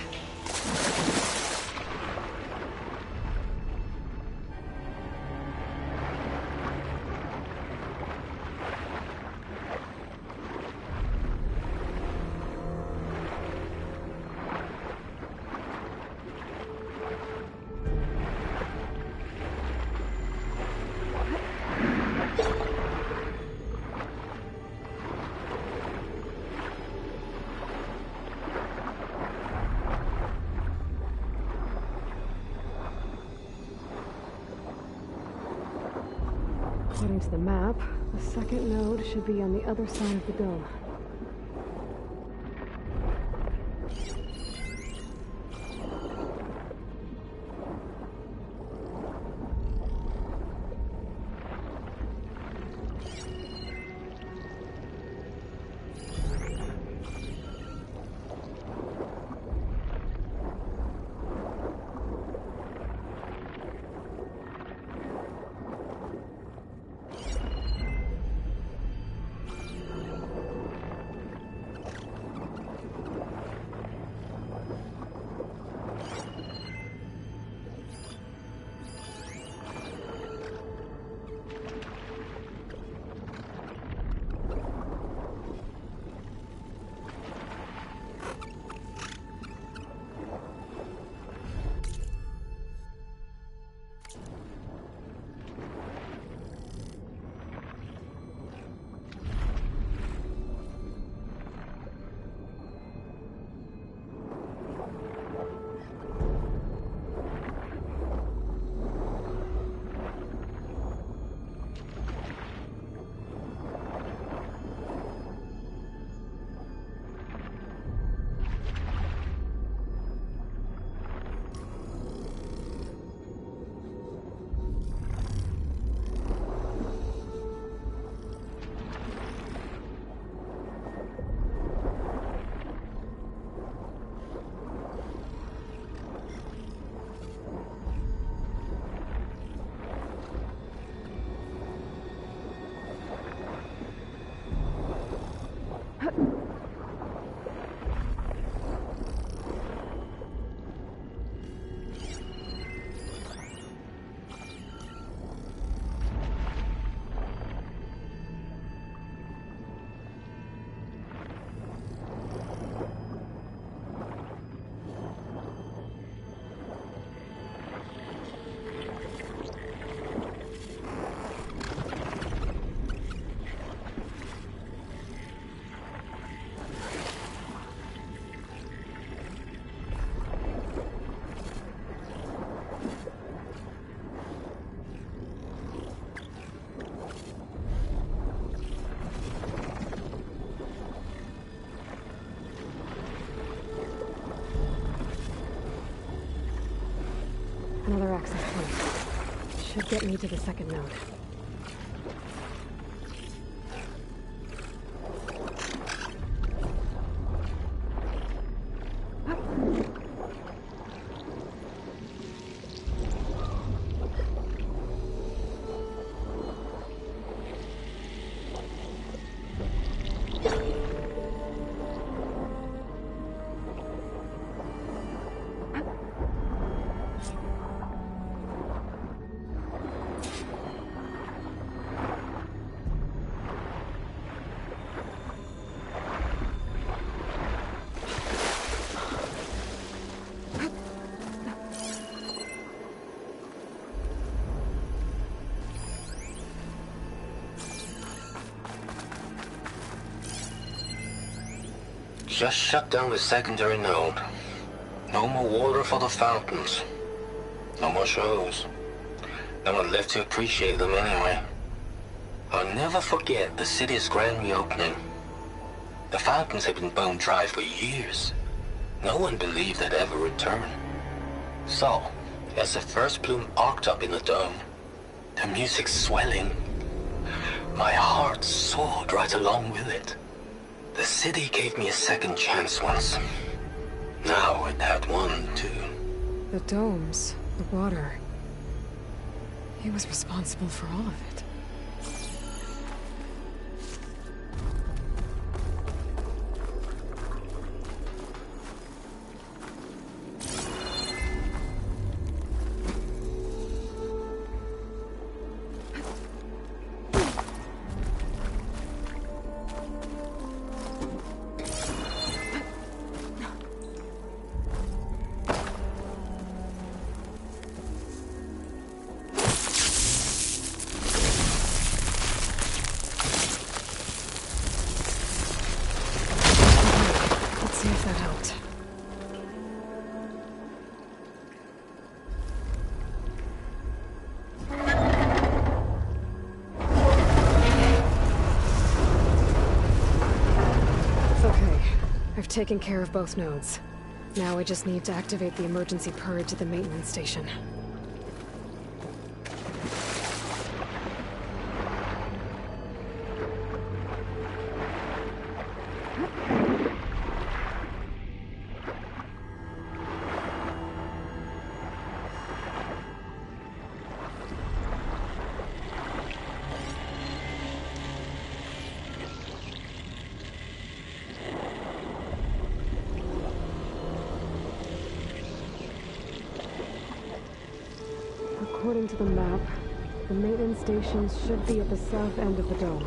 According to the map, the second node should be on the other side of the dome. Another access point. Should get me to the second node. Just shut down the secondary node. No more water for the fountains. No more shows. No one left to appreciate them anyway. I'll never forget the city's grand reopening. The fountains had been bone dry for years. No one believed they'd ever return. So, as the first plume arced up in the dome, the music swelling, my heart soared right along with it. The city gave me a second chance once. Now it had one, too. The domes, the water. He was responsible for all of it. I've taken care of both nodes. Now I just need to activate the emergency purge at the maintenance station. According to the map, the maintenance stations should be at the south end of the dome.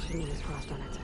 Shouldn't use frost on it.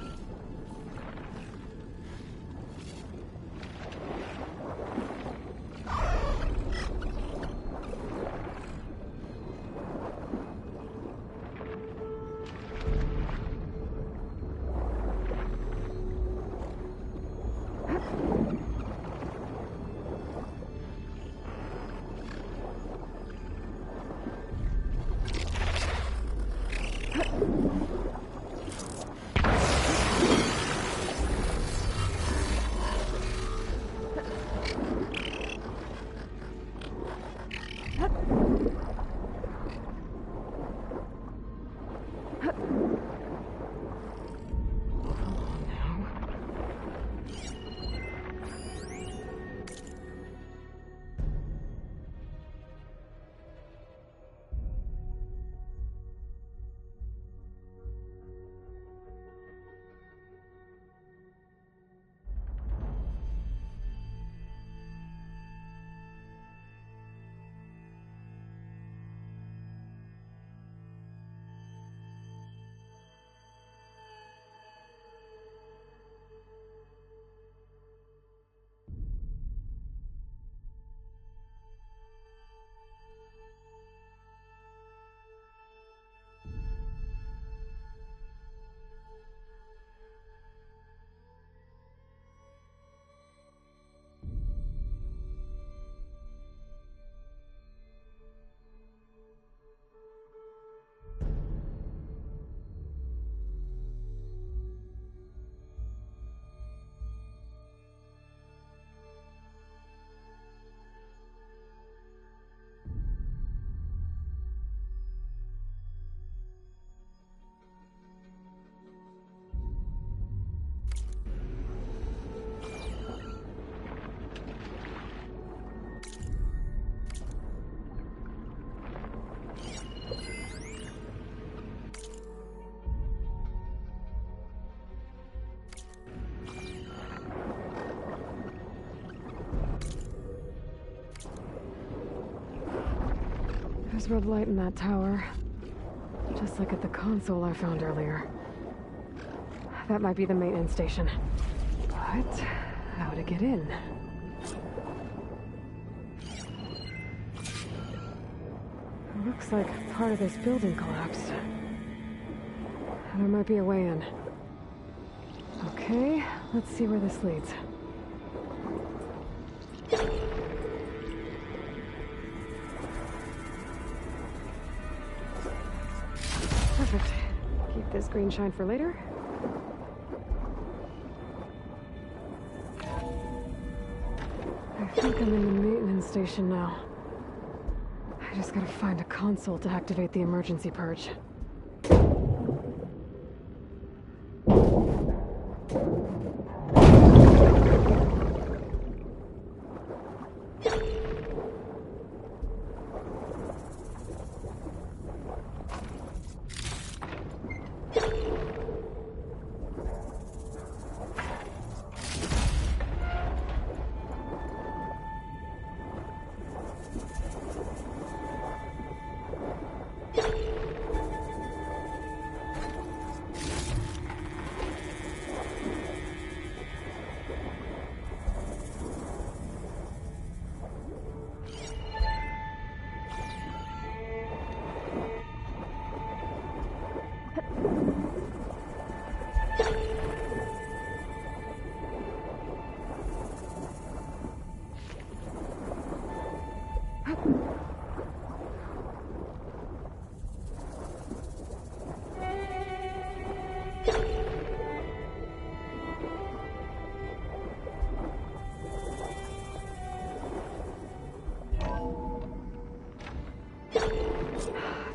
There's red light in that tower. Just like at the console I found earlier. That might be the maintenance station. But how to get in? It looks like part of this building collapsed. There might be a way in. Okay, let's see where this leads. Perfect. Keep this green shine for later. I think I'm in the maintenance station now. I just gotta find a console to activate the emergency purge.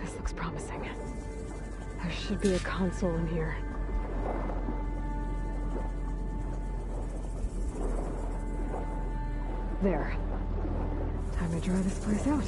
This looks promising. There should be a console in here. There. Time to dry this place out.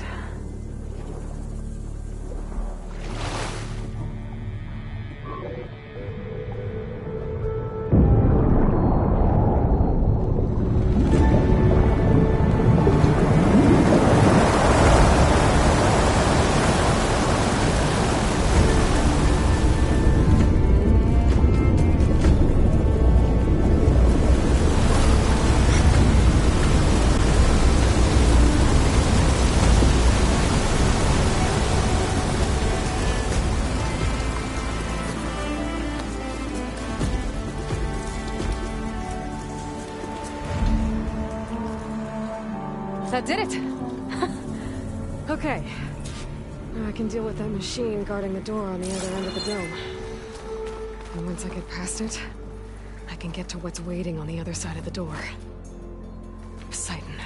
That did it! Okay. Now I can deal with that machine guarding the door on the other end of the dome. And once I get past it, I can get to what's waiting on the other side of the door. Poseidon.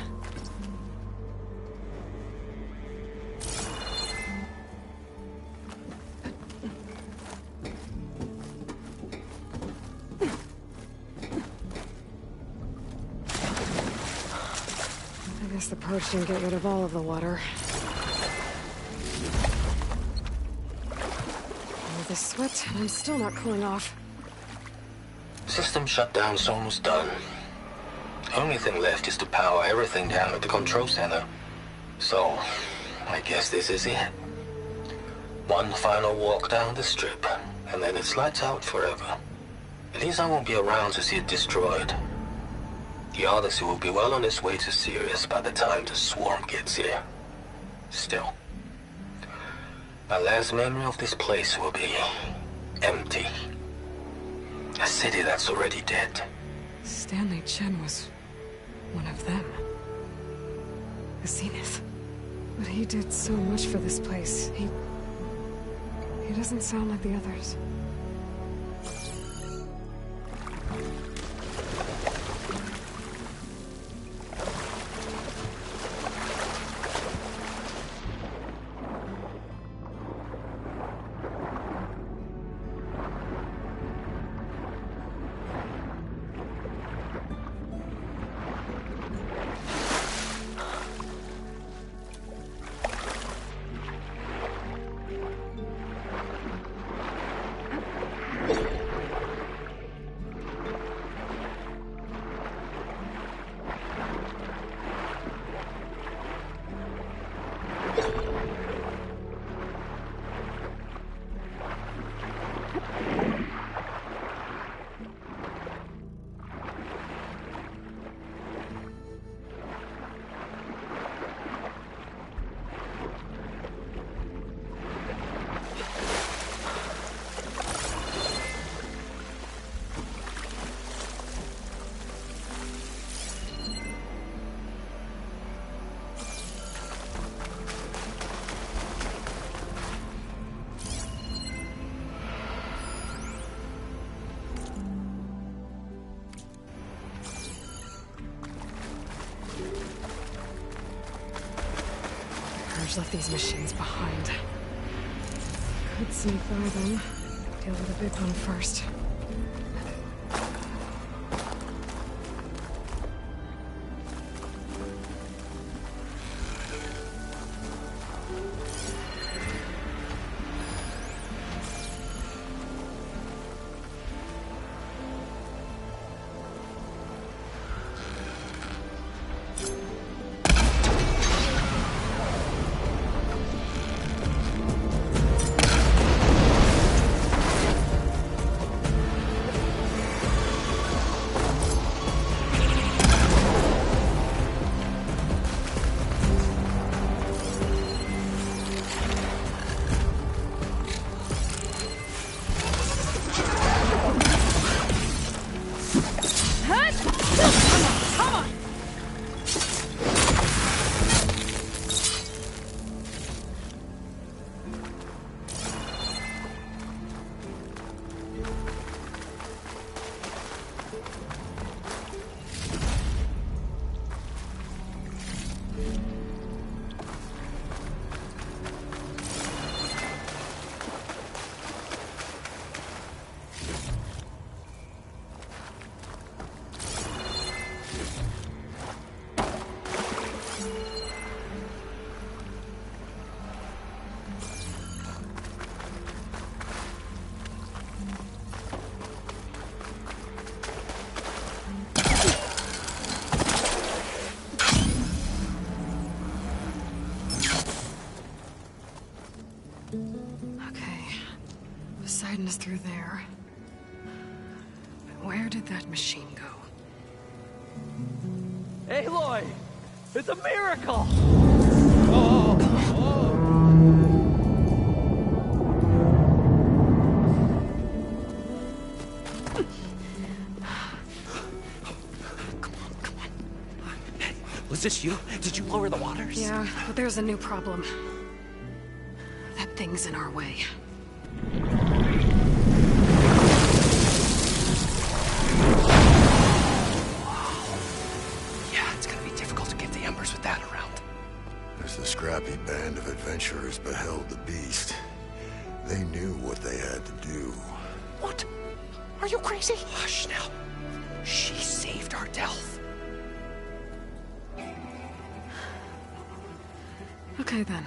I guess the purge didn't get rid of all of the water. All this sweat, and I'm still not cooling off. System shutdown's almost done. Only thing left is to power everything down at the control center. So, I guess this is it. One final walk down the strip, and then it's lights out forever. At least I won't be around to see it destroyed. The Odyssey will be well on its way to Sirius by the time the swarm gets here. Still, my last memory of this place will be empty. A city that's already dead. Stanley Chen was one of them. The Zenith. But he did so much for this place. He doesn't sound like the others. I've left these machines behind. Could sneak by them. Deal with the big one first. Is through there. Where did that machine go? Aloy! It's a miracle! Was this you? Did you lower the waters? Yeah, but there's a new problem. That thing's in our way. With that around. As the scrappy band of adventurers beheld the beast, they knew what they had to do. What? Are you crazy? Hush now. She saved our Delph. Okay then.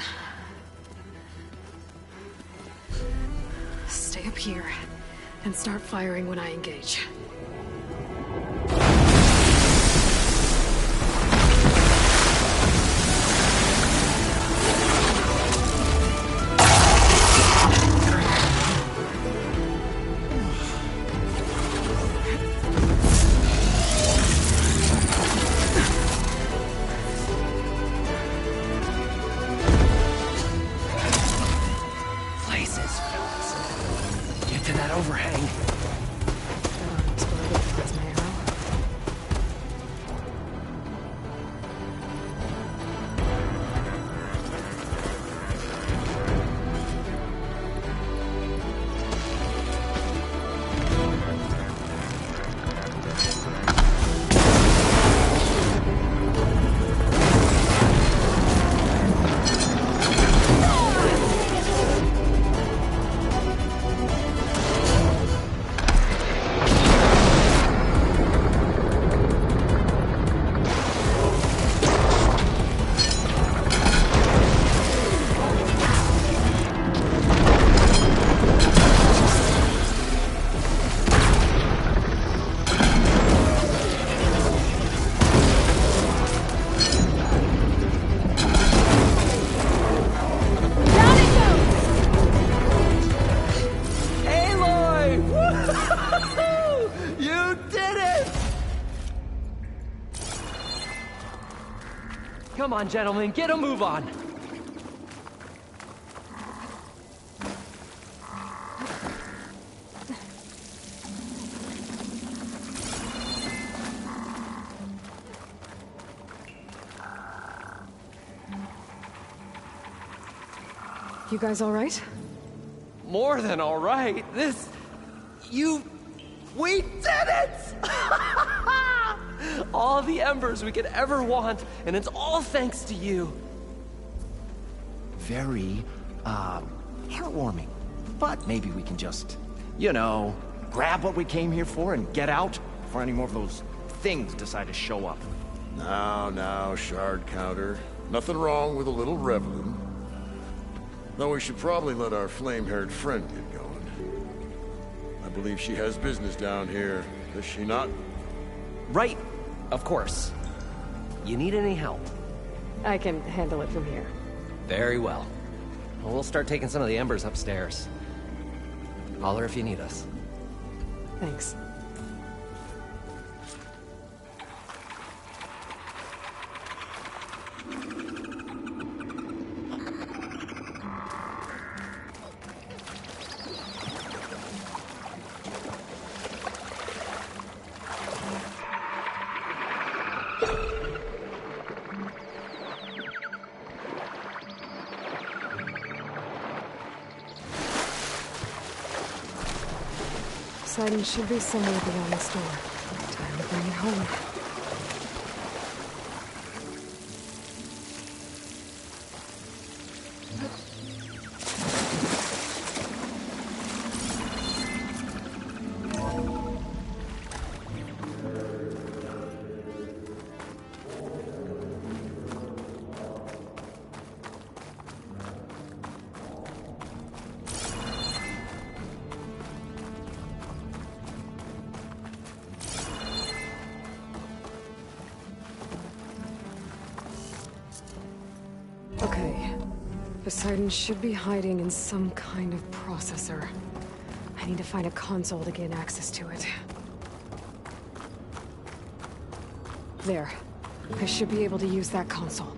Stay up here and start firing when I engage. Come on, gentlemen, get a move on. You guys all right? More than all right. We did it! All the embers we could ever want, and it's all thanks to you. very, heartwarming. But maybe we can just, you know, grab what we came here for and get out before any more of those things decide to show up. Now, shard counter. Nothing wrong with a little reveling. Though we should probably let our flame-haired friend get going. I believe she has business down here, does she not? Right, of course. You need any help? I can handle it from here. Very well. Well, we'll start taking some of the embers upstairs. Holler if you need us. Thanks. Poseidon should be somewhere beyond this door. Time to bring it home. Okay. Poseidon should be hiding in some kind of processor. I need to find a console to gain access to it. There. I should be able to use that console.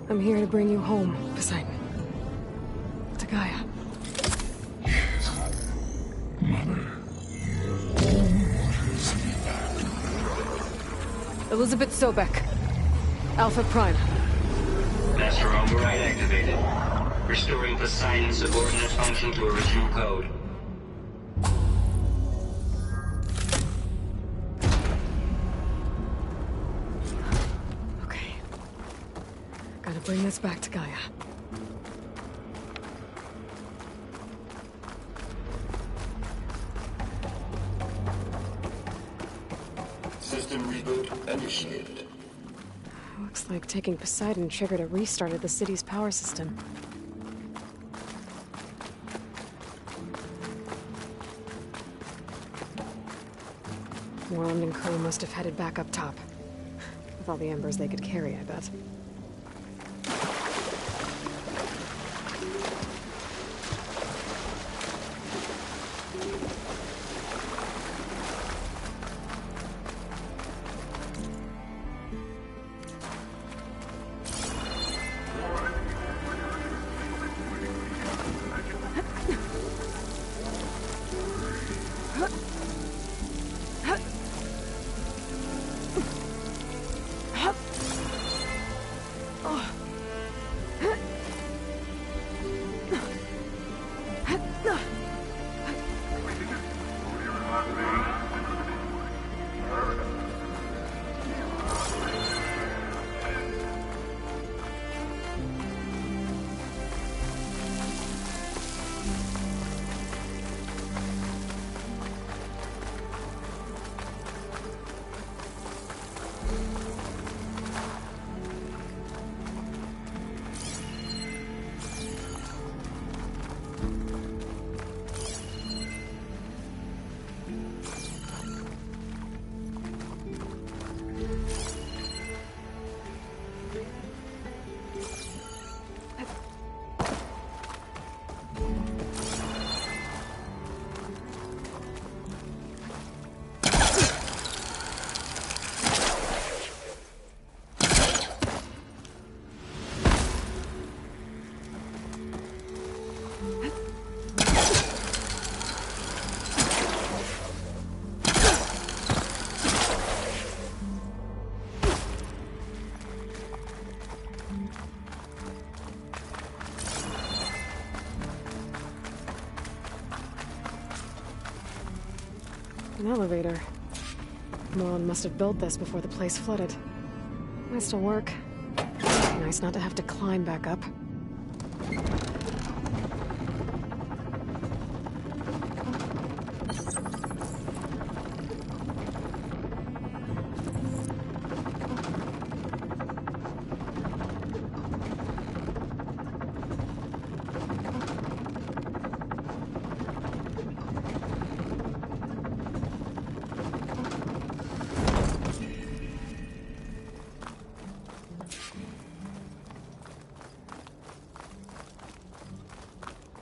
I'm here to bring you home, Poseidon. To Gaia. Mother. Elizabeth Sobek. Alpha Prime. Master override activated. Restoring Poseidon's subordinate function to original code. Gotta bring this back to Gaia. System reboot initiated. Looks like taking Poseidon triggered a restart of the city's power system. Moreland and crew must have headed back up top. With all the embers they could carry, I bet. An elevator. Moreland must have built this before the place flooded. Might still work. Nice not to have to climb back up.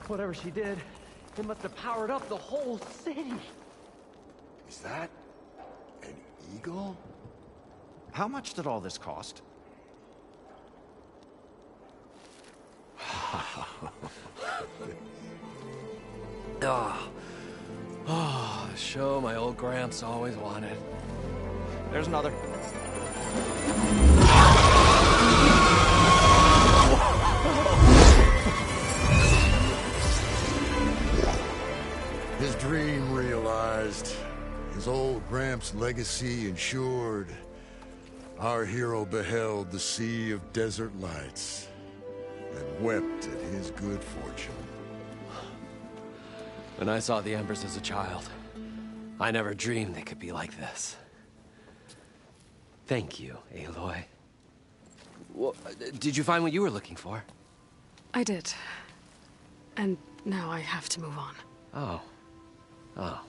Whatever she did, it must have powered up the whole city. Is that an eagle? How much did all this cost? Oh, a show my old Gramps always wanted. There's another. His dream realized, his old Gramps' legacy ensured. Our hero beheld the sea of desert lights and wept at his good fortune. When I saw the Embers as a child, I never dreamed they could be like this. Thank you, Aloy. Well, did you find what you were looking for? I did. And now I have to move on. Oh. Oh.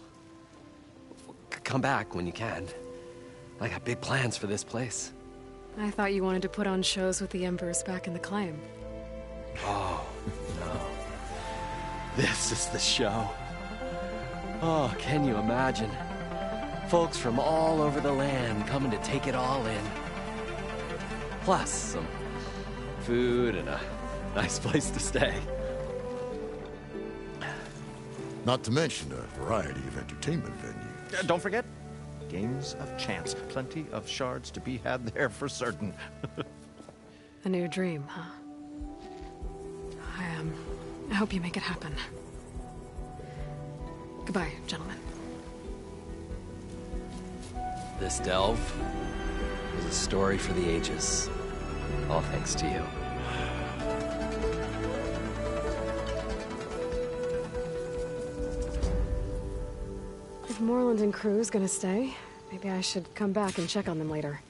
Come back when you can. I got big plans for this place. I thought you wanted to put on shows with the Embers back in the Claim. Oh, no. This is the show. Oh, can you imagine? Folks from all over the land coming to take it all in. Plus some food and a nice place to stay. Not to mention a variety of entertainment venues. Don't forget, games of chance. Plenty of shards to be had there for certain. A new dream, huh? I hope you make it happen. Goodbye, gentlemen. This delve is a story for the ages. All thanks to you. If Moreland and crew's gonna stay, maybe I should come back and check on them later.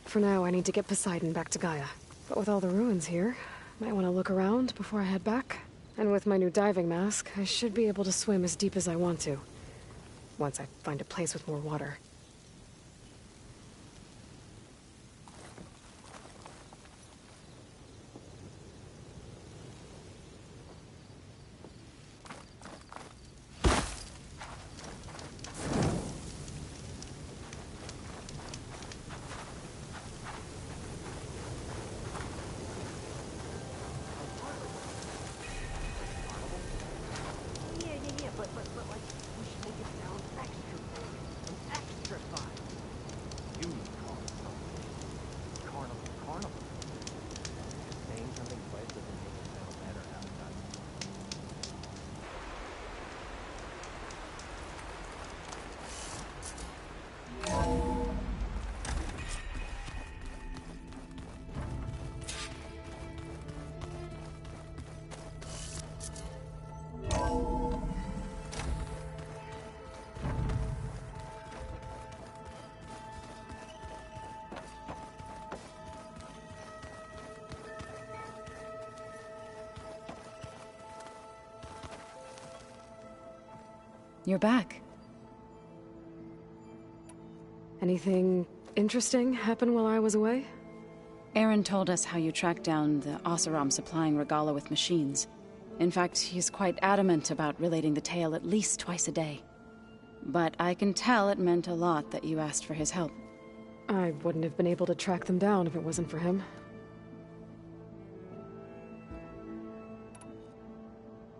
For now, I need to get Poseidon back to Gaia. But with all the ruins here, might want to look around before I head back. And with my new diving mask, I should be able to swim as deep as I want to. Once I find a place with more water. You're back. Anything interesting happen while I was away? Aaron told us how you tracked down the Oseram supplying Regala with machines. In fact, he's quite adamant about relating the tale at least twice a day. But I can tell it meant a lot that you asked for his help. I wouldn't have been able to track them down if it wasn't for him.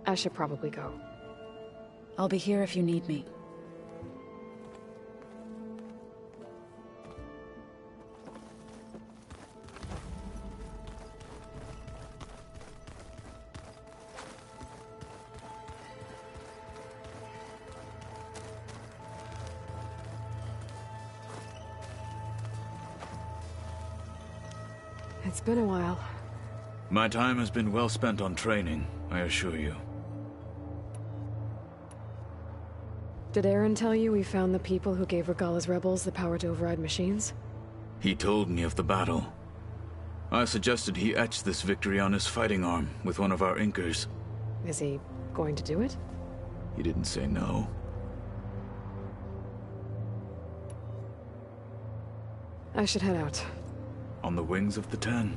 I should probably go. I'll be here if you need me. It's been a while. My time has been well spent on training, I assure you. Did Aaron tell you we found the people who gave Regala's rebels the power to override machines? He told me of the battle. I suggested he etch this victory on his fighting arm with one of our inkers. Is he going to do it? He didn't say no. I should head out. On the wings of the 10.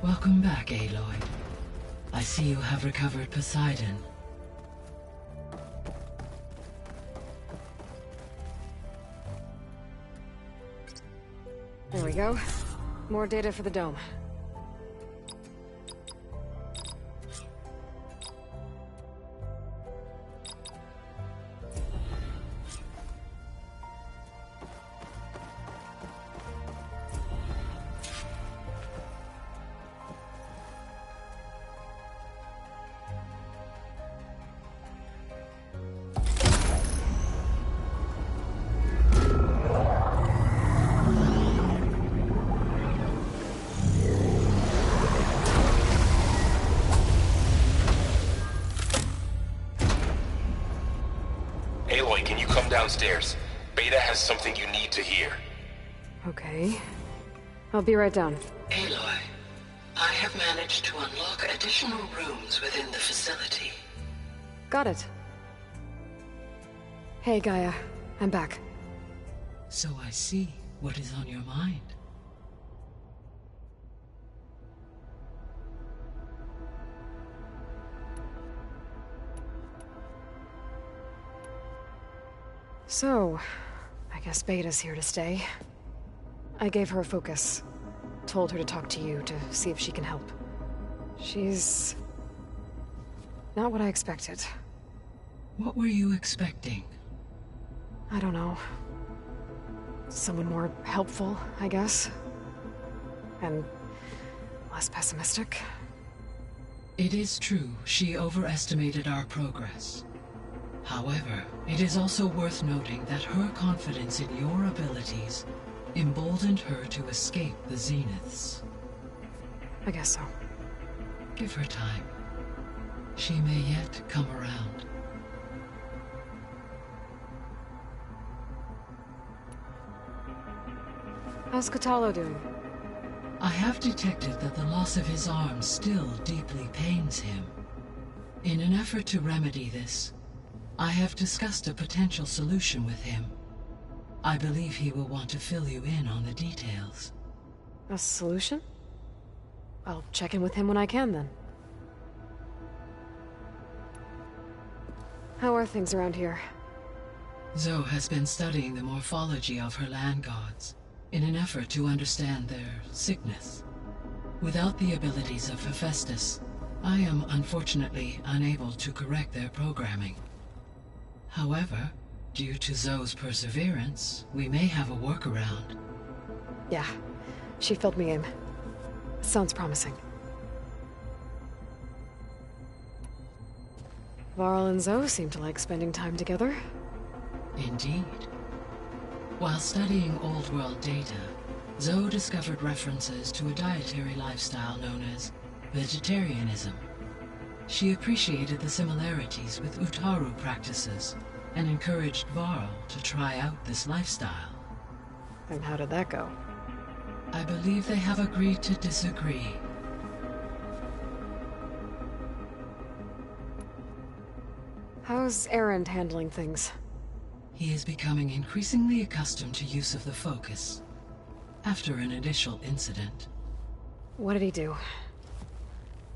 Welcome back, Aloy. I see you have recovered Poseidon. There we go. More data for the dome. Aloy, can you come downstairs? Beta has something you need to hear. Okay. I'll be right down. Aloy, I have managed to unlock additional rooms within the facility. Got it. Hey, Gaia. I'm back. So I see what is on your mind. So, I guess Beta's here to stay. I gave her a focus. Told her to talk to you to see if she can help. She's... not what I expected. What were you expecting? I don't know. Someone more helpful, I guess. And less pessimistic. It is true, she overestimated our progress. However, it is also worth noting that her confidence in your abilities emboldened her to escape the Zeniths. I guess so. Give her time. She may yet come around. How's Kotallo doing? I have detected that the loss of his arm still deeply pains him. In an effort to remedy this, I have discussed a potential solution with him. I believe he will want to fill you in on the details. A solution? I'll check in with him when I can, then. How are things around here? Zoe has been studying the morphology of her land gods in an effort to understand their sickness. Without the abilities of Hephaestus, I am unfortunately unable to correct their programming. However, due to Zoe's perseverance, we may have a workaround. Yeah, she filled me in. Sounds promising. Varl and Zoe seem to like spending time together. Indeed. While studying Old World data, Zoe discovered references to a dietary lifestyle known as vegetarianism. She appreciated the similarities with Utaru practices and encouraged Varl to try out this lifestyle. And how did that go? I believe they have agreed to disagree. How's Aaron handling things? He is becoming increasingly accustomed to use of the focus, after an initial incident. What did he do?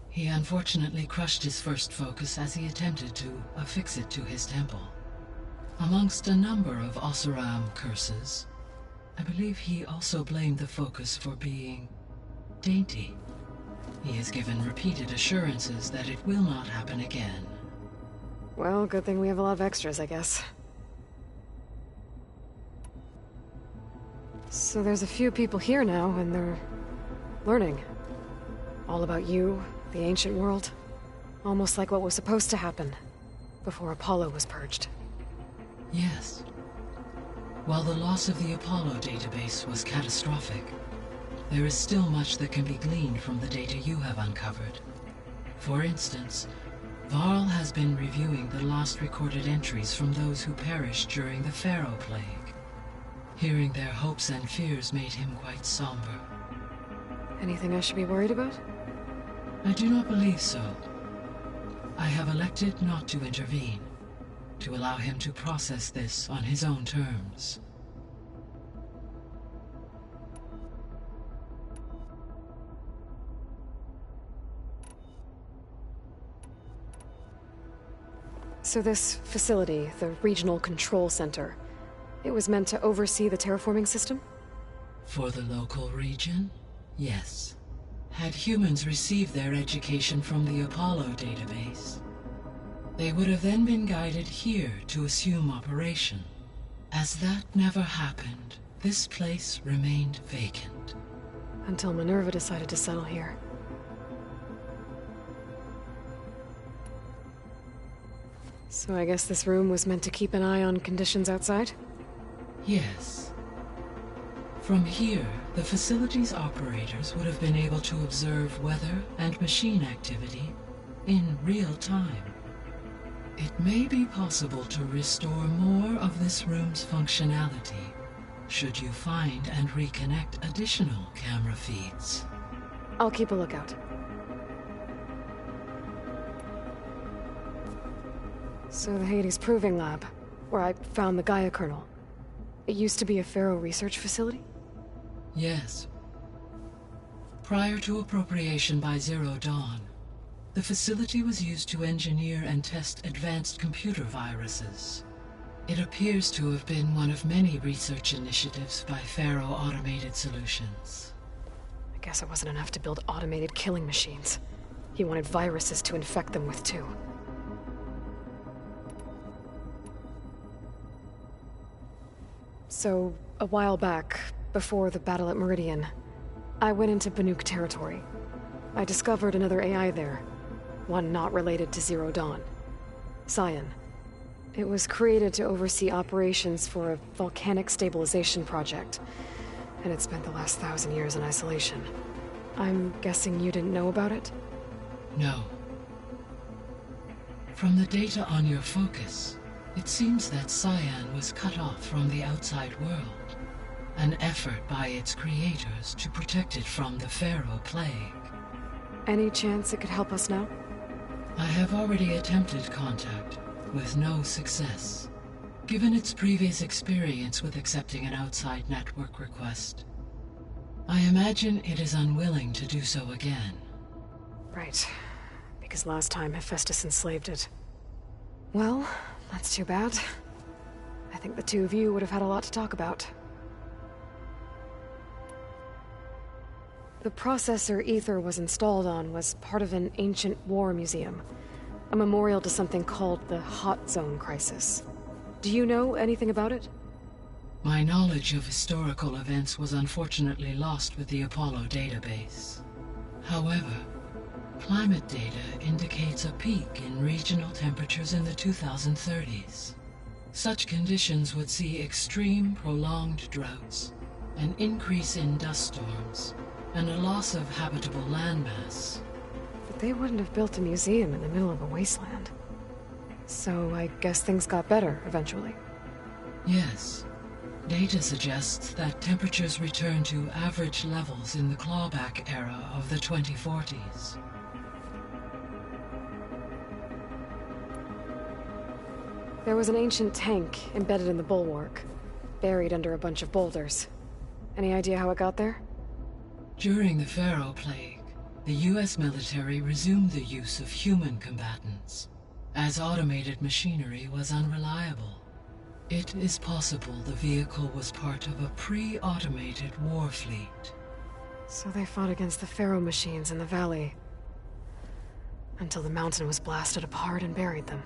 He unfortunately crushed his first focus as he attempted to affix it to his temple. Amongst a number of Oseram curses, I believe he also blamed the focus for being dainty. He has given repeated assurances that it will not happen again. Well, good thing we have a lot of extras, I guess. So there's a few people here now, and they're learning. All about you, the ancient world. Almost like what was supposed to happen before Apollo was purged. Yes. While the loss of the Apollo database was catastrophic, there is still much that can be gleaned from the data you have uncovered. For instance, Varl has been reviewing the last recorded entries from those who perished during the Pharaoh Plague. Hearing their hopes and fears made him quite somber. Anything I should be worried about? I do not believe so. I have elected not to intervene, to allow him to process this on his own terms. So this facility, the Regional Control Center, it was meant to oversee the terraforming system? For the local region, yes. Had humans received their education from the Apollo database, they would have then been guided here to assume operation. As that never happened, this place remained vacant. Until Minerva decided to settle here. So I guess this room was meant to keep an eye on conditions outside? Yes. From here, the facility's operators would have been able to observe weather and machine activity in real time. It may be possible to restore more of this room's functionality, should you find and reconnect additional camera feeds. I'll keep a lookout. So the Hades Proving Lab, where I found the Gaia kernel. It used to be a Pharaoh research facility? Yes. Prior to appropriation by Zero Dawn, the facility was used to engineer and test advanced computer viruses. It appears to have been one of many research initiatives by Pharaoh Automated Solutions. I guess it wasn't enough to build automated killing machines. He wanted viruses to infect them with too. So, a while back, before the battle at Meridian, I went into Banuk territory. I discovered another AI there, one not related to Zero Dawn. Cyan. It was created to oversee operations for a volcanic stabilization project, and it spent the last 1,000 years in isolation. I'm guessing you didn't know about it? No. From the data on your focus, it seems that Cyan was cut off from the outside world, an effort by its creators to protect it from the Pharaoh Plague. Any chance it could help us now? I have already attempted contact, with no success. Given its previous experience with accepting an outside network request, I imagine it is unwilling to do so again. Right. Because last time Hephaestus enslaved it. Well, that's too bad. I think the two of you would have had a lot to talk about. The processor Ether was installed on was part of an ancient war museum. A memorial to something called the Hot Zone Crisis. Do you know anything about it? My knowledge of historical events was unfortunately lost with the Apollo database. However, climate data indicates a peak in regional temperatures in the 2030s. Such conditions would see extreme, prolonged droughts, an increase in dust storms, and a loss of habitable landmass. But they wouldn't have built a museum in the middle of a wasteland. So I guess things got better eventually. Yes. Data suggests that temperatures returned to average levels in the clawback era of the 2040s. There was an ancient tank embedded in the bulwark, buried under a bunch of boulders. Any idea how it got there? During the Pharaoh Plague, the US military resumed the use of human combatants, as automated machinery was unreliable. It is possible the vehicle was part of a pre-automated war fleet. So they fought against the Pharaoh machines in the valley, until the mountain was blasted apart and buried them.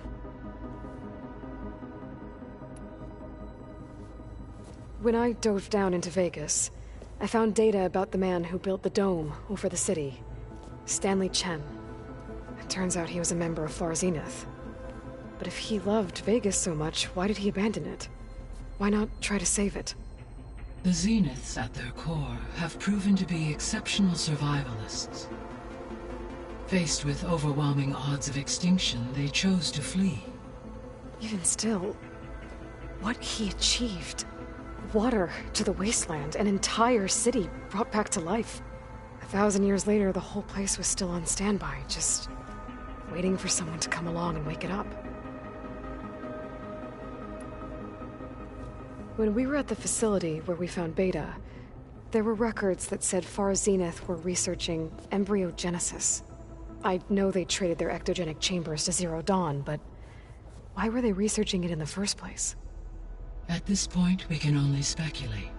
When I dove down into Vegas, I found data about the man who built the dome over the city, Stanley Chen. It turns out he was a member of Far Zenith. But if he loved Vegas so much, why did he abandon it? Why not try to save it? The Zeniths at their core have proven to be exceptional survivalists. Faced with overwhelming odds of extinction, they chose to flee. Even still, what he achieved. Water to the wasteland, an entire city brought back to life. 1,000 years later, the whole place was still on standby, just waiting for someone to come along and wake it up. When we were at the facility where we found Beta, there were records that said Far Zenith were researching embryogenesis. I know they traded their ectogenic chambers to Zero Dawn, but why were they researching it in the first place? At this point, we can only speculate.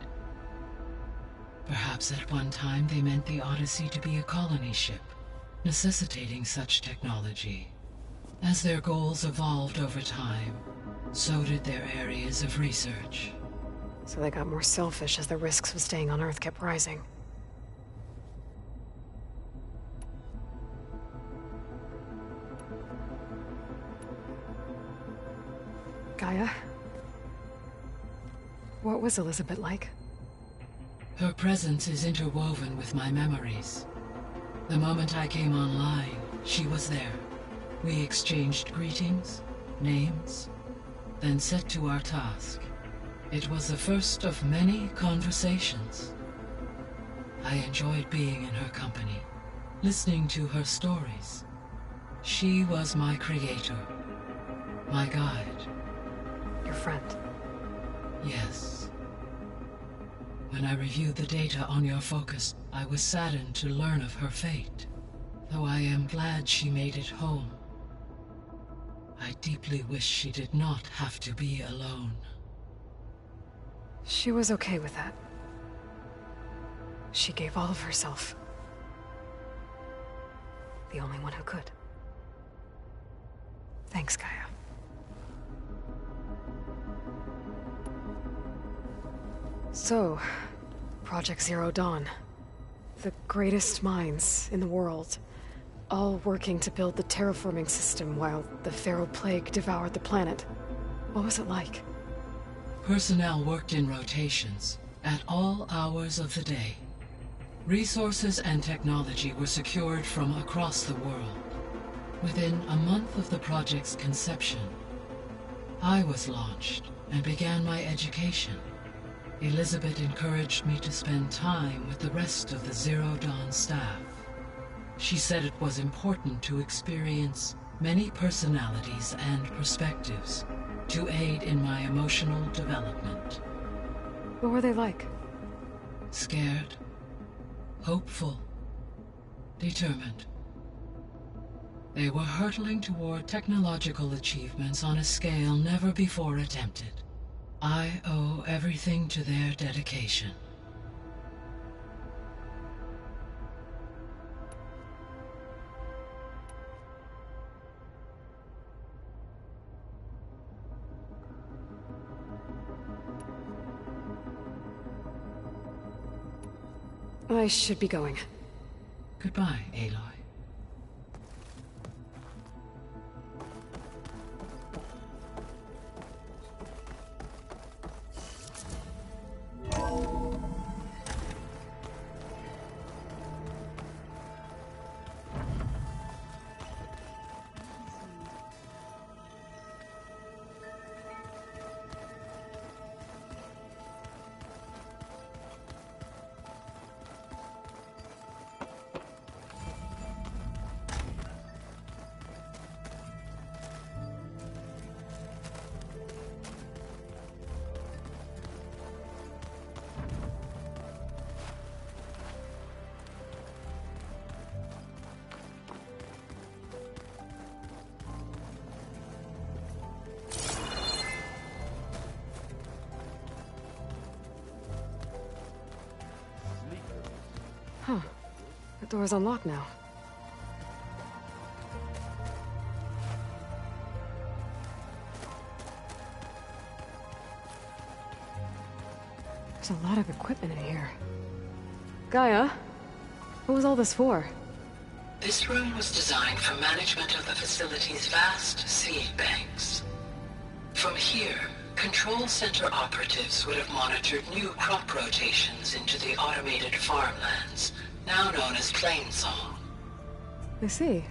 Perhaps at one time they meant the Odyssey to be a colony ship, necessitating such technology. As their goals evolved over time, so did their areas of research. So they got more selfish as the risks of staying on Earth kept rising. Gaia? What was Elizabeth like? Her presence is interwoven with my memories. The moment I came online, she was there. We exchanged greetings, names, then set to our task. It was the first of many conversations. I enjoyed being in her company, listening to her stories. She was my creator, my guide. Your friend? Yes. When I reviewed the data on your focus, I was saddened to learn of her fate. Though I am glad she made it home. I deeply wish she did not have to be alone. She was okay with that. She gave all of herself. The only one who could. Thanks, Gaia. So, Project Zero Dawn. The greatest minds in the world, all working to build the terraforming system while the Pharaoh Plague devoured the planet. What was it like? Personnel worked in rotations, at all hours of the day. Resources and technology were secured from across the world. Within a month of the project's conception, I was launched and began my education. Elizabeth encouraged me to spend time with the rest of the Zero Dawn staff. She said it was important to experience many personalities and perspectives to aid in my emotional development. What were they like? Scared, hopeful, determined. They were hurtling toward technological achievements on a scale never before attempted. I owe everything to their dedication. I should be going. Goodbye, Aloy. Door's unlocked now. There's a lot of equipment in here. Gaia, what was all this for? This room was designed for management of the facility's vast seed banks. From here, Control Center operatives would have monitored new crop rotations into the automated farmlands, now known as Plainsong. I see.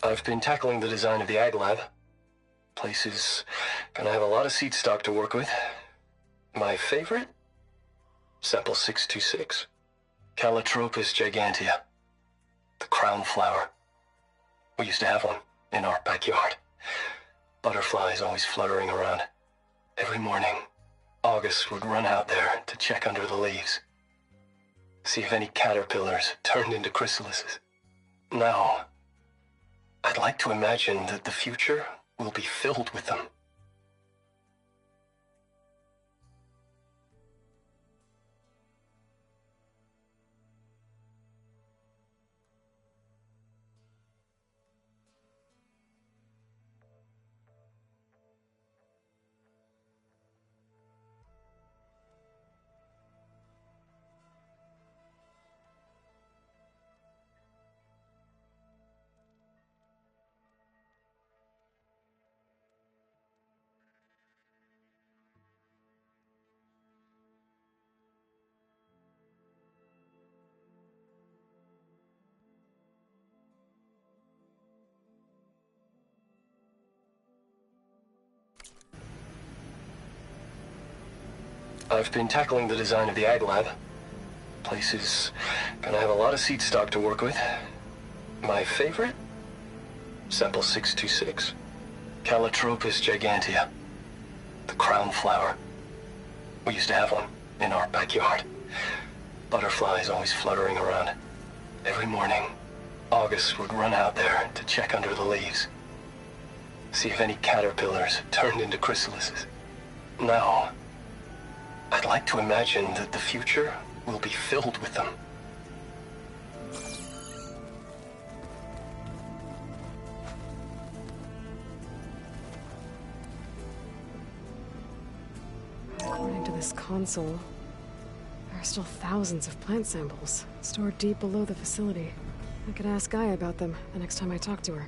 I've been tackling the design of the Ag Lab. Place is gonna have a lot of seed stock to work with. My favorite? Sample 626. Calotropis gigantea. The crown flower. We used to have one in our backyard. Butterflies always fluttering around. Every morning, August would run out there to check under the leaves. See if any caterpillars turned into chrysalises. Now, I'd like to imagine that the future will be filled with them. I've been tackling the design of the Ag Lab. Place is gonna have a lot of seed stock to work with. My favorite? Sample 626. Calotropis gigantea. The crown flower. We used to have one in our backyard. Butterflies always fluttering around. Every morning, August would run out there to check under the leaves. See if any caterpillars turned into chrysalises. Now, I'd like to imagine that the future will be filled with them. According to this console, there are still thousands of plant samples stored deep below the facility. I could ask Gaia about them the next time I talk to her.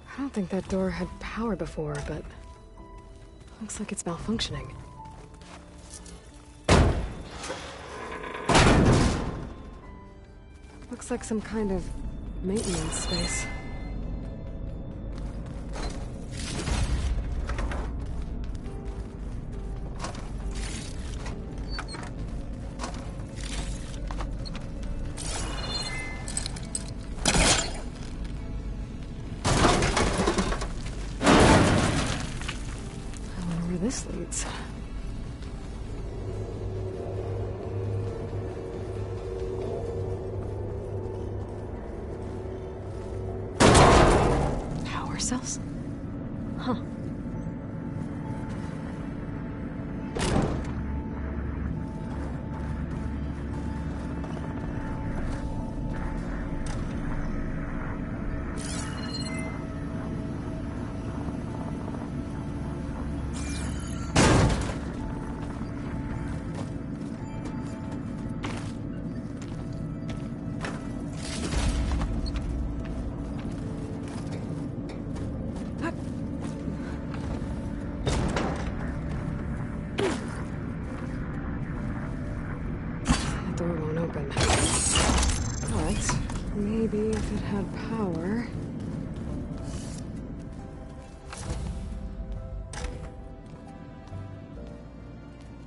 I don't think that door had power before, but looks like it's malfunctioning. Looks like some kind of maintenance space. This leads. Power cells? Huh. Maybe if it had power...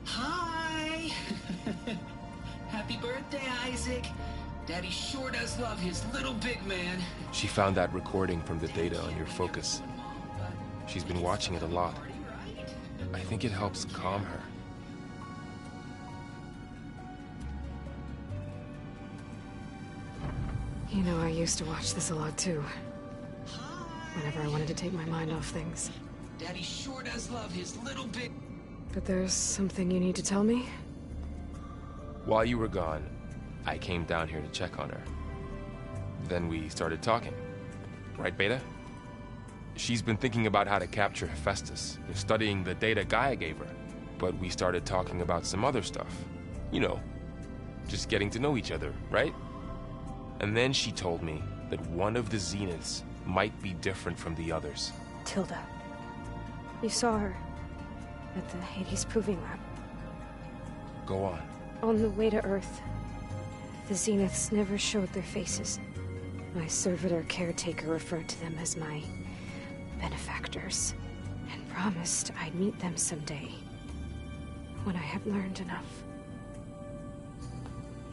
Hi! Happy birthday, Isaac! Daddy sure does love his little big man. She found that recording from the data on your focus. She's been watching it a lot. I think it helps calm her. You know, I used to watch this a lot too. Whenever I wanted to take my mind off things. Daddy sure does love his little big... But there's something you need to tell me? While you were gone, I came down here to check on her. Then we started talking. Right, Beta? She's been thinking about how to capture Hephaestus, studying the data Gaia gave her. But we started talking about some other stuff. You know, just getting to know each other, right? And then she told me that one of the Zeniths might be different from the others. Tilda. You saw her at the Hades Proving Lab. Go on. On the way to Earth, the Zeniths never showed their faces. My servitor caretaker referred to them as my benefactors, and promised I'd meet them someday, when I have learned enough.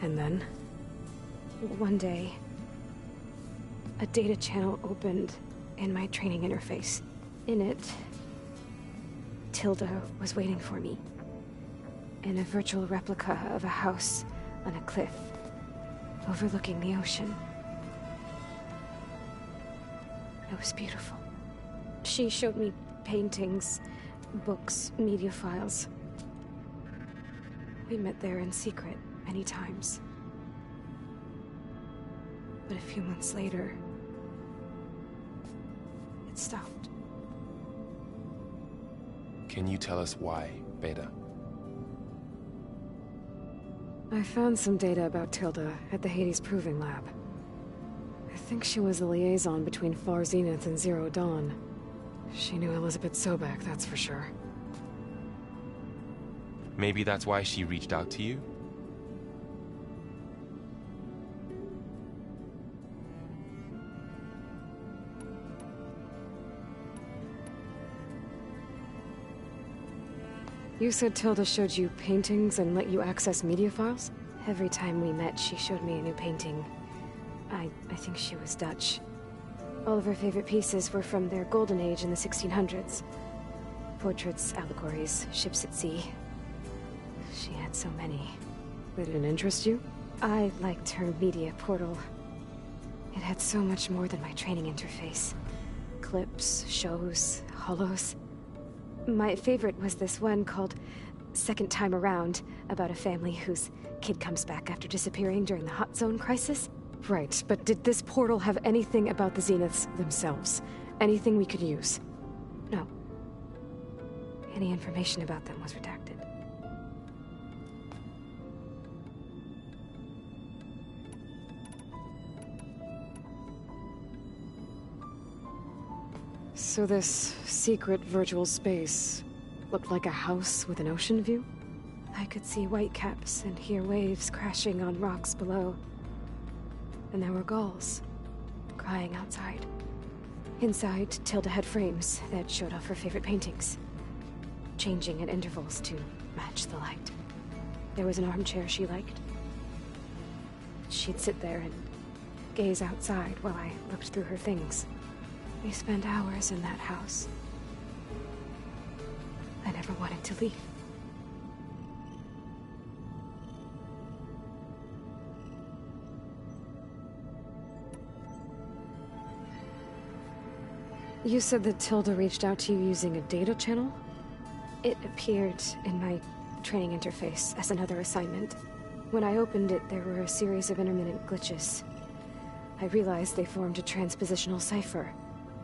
And then? One day, a data channel opened in my training interface. In it, Tilda was waiting for me, in a virtual replica of a house on a cliff, overlooking the ocean. It was beautiful. She showed me paintings, books, media files. We met there in secret many times. But a few months later, it stopped. Can you tell us why, Beta? I found some data about Tilda at the Hades Proving Lab. I think she was the liaison between Far Zenith and Zero Dawn. She knew Elizabeth Sobek, that's for sure. Maybe that's why she reached out to you? You said Tilda showed you paintings and let you access media files? Every time we met, she showed me a new painting. I think she was Dutch. All of her favorite pieces were from their golden age in the 1600s. Portraits, allegories, ships at sea. She had so many. They didn't interest you? I liked her media portal. It had so much more than my training interface. Clips, shows, holos. My favorite was this one called Second Time Around, about a family whose kid comes back after disappearing during the Hot Zone crisis. Right, but did this portal have anything about the Zeniths themselves? Anything we could use? No. Any information about them was redacted. So this secret virtual space looked like a house with an ocean view? I could see whitecaps and hear waves crashing on rocks below. And there were gulls crying outside. Inside, Tilda had frames that showed off her favorite paintings, changing at intervals to match the light. There was an armchair she liked. She'd sit there and gaze outside while I looked through her things. We spent hours in that house. I never wanted to leave. You said that Tilda reached out to you using a data channel? It appeared in my training interface as another assignment. When I opened it, there were a series of intermittent glitches. I realized they formed a transpositional cipher.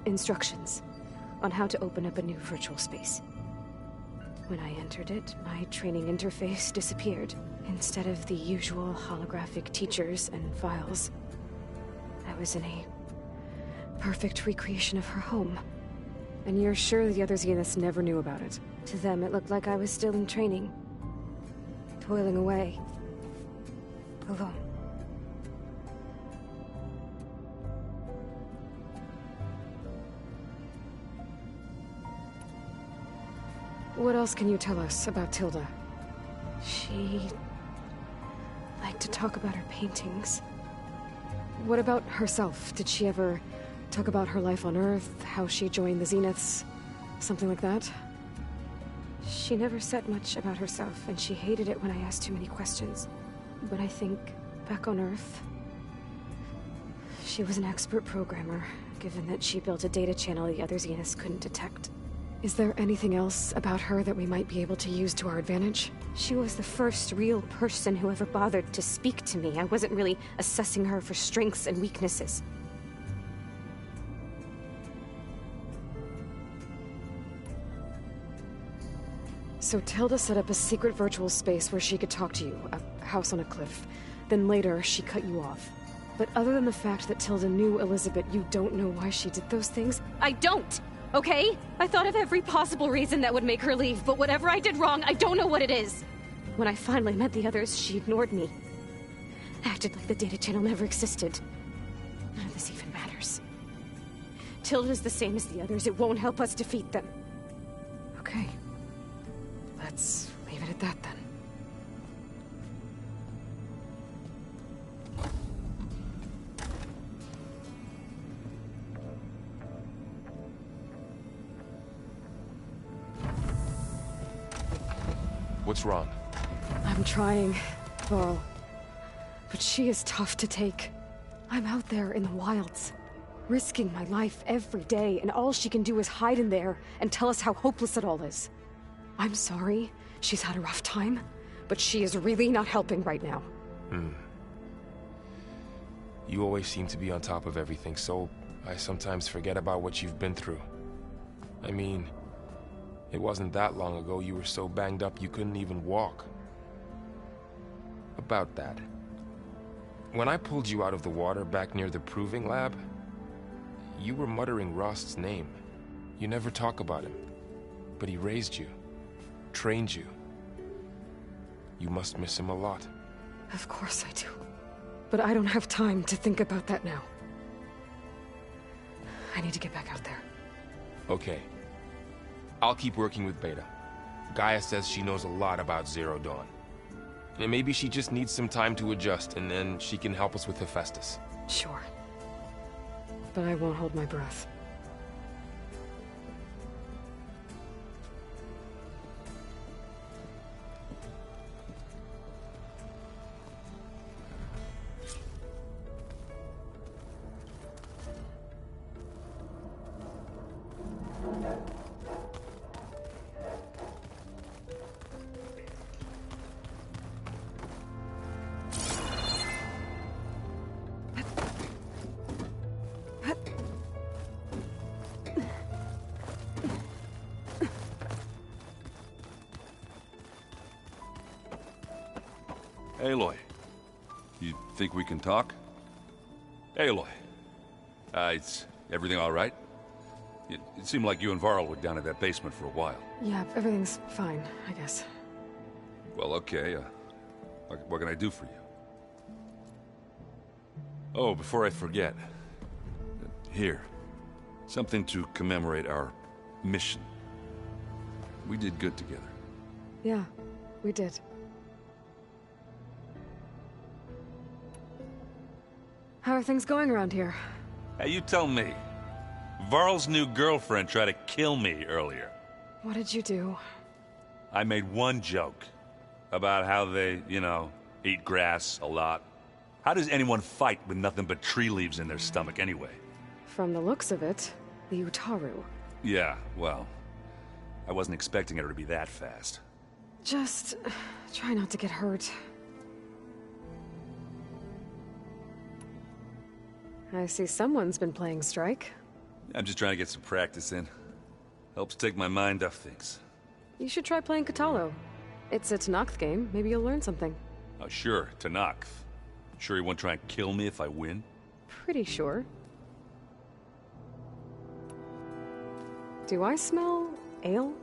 Instructions on how to open up a new virtual space. When I entered it, my training interface disappeared. Instead of the usual holographic teachers and files, I was in a perfect recreation of her home. And you're sure the other Zeniths never knew about it? To them, it looked like I was still in training. Toiling away. Alone. What else can you tell us about Tilda? She liked to talk about her paintings. What about herself? Did she ever talk about her life on Earth, how she joined the Zeniths, something like that? She never said much about herself, and she hated it when I asked too many questions. But I think, back on Earth, she was an expert programmer, given that she built a data channel the other Zeniths couldn't detect. Is there anything else about her that we might be able to use to our advantage? She was the first real person who ever bothered to speak to me. I wasn't really assessing her for strengths and weaknesses. So Tilda set up a secret virtual space where she could talk to you, a house on a cliff. Then later, she cut you off. But other than the fact that Tilda knew Elizabeth, you don't know why she did those things? I don't! Okay? I thought of every possible reason that would make her leave, but whatever I did wrong, I don't know what it is. When I finally met the others, she ignored me. Acted like the data channel never existed. None of this even matters. Tilda's the same as the others. It won't help us defeat them. Okay. Let's leave it at that, then. What's wrong? I'm trying, Varl. But she is tough to take. I'm out there in the wilds, risking my life every day, and all she can do is hide in there and tell us how hopeless it all is. I'm sorry, she's had a rough time, but she is really not helping right now. You always seem to be on top of everything, so I sometimes forget about what you've been through. I mean, it wasn't that long ago you were so banged up you couldn't even walk. About that. When I pulled you out of the water back near the proving lab, you were muttering Rost's name. You never talk about him. But he raised you, trained you. You must miss him a lot. Of course I do. But I don't have time to think about that now. I need to get back out there. Okay. I'll keep working with Beta. Gaia says she knows a lot about Zero Dawn. And maybe she just needs some time to adjust, and then she can help us with Hephaestus. Sure. But I won't hold my breath. Aloy, you think we can talk? Aloy, is everything all right? It seemed like you and Varl were down in that basement for a while. Yeah, everything's fine, I guess. Well, okay. What can I do for you? Oh, before I forget. Here. Something to commemorate our mission. We did good together. Yeah, we did. How are things going around here? Hey, you tell me. Varl's new girlfriend tried to kill me earlier. What did you do? I made one joke about how they, eat grass a lot. How does anyone fight with nothing but tree leaves in their stomach anyway? From the looks of it, the Utaru. Yeah, well, I wasn't expecting her to be that fast. Just try not to get hurt. I see someone's been playing Strike. I'm just trying to get some practice in. Helps take my mind off things. You should try playing Katalo. It's a Tenakth game. Maybe you'll learn something. Oh, sure, Tenakth. Sure he won't try and kill me if I win? Pretty sure. Do I smell ale?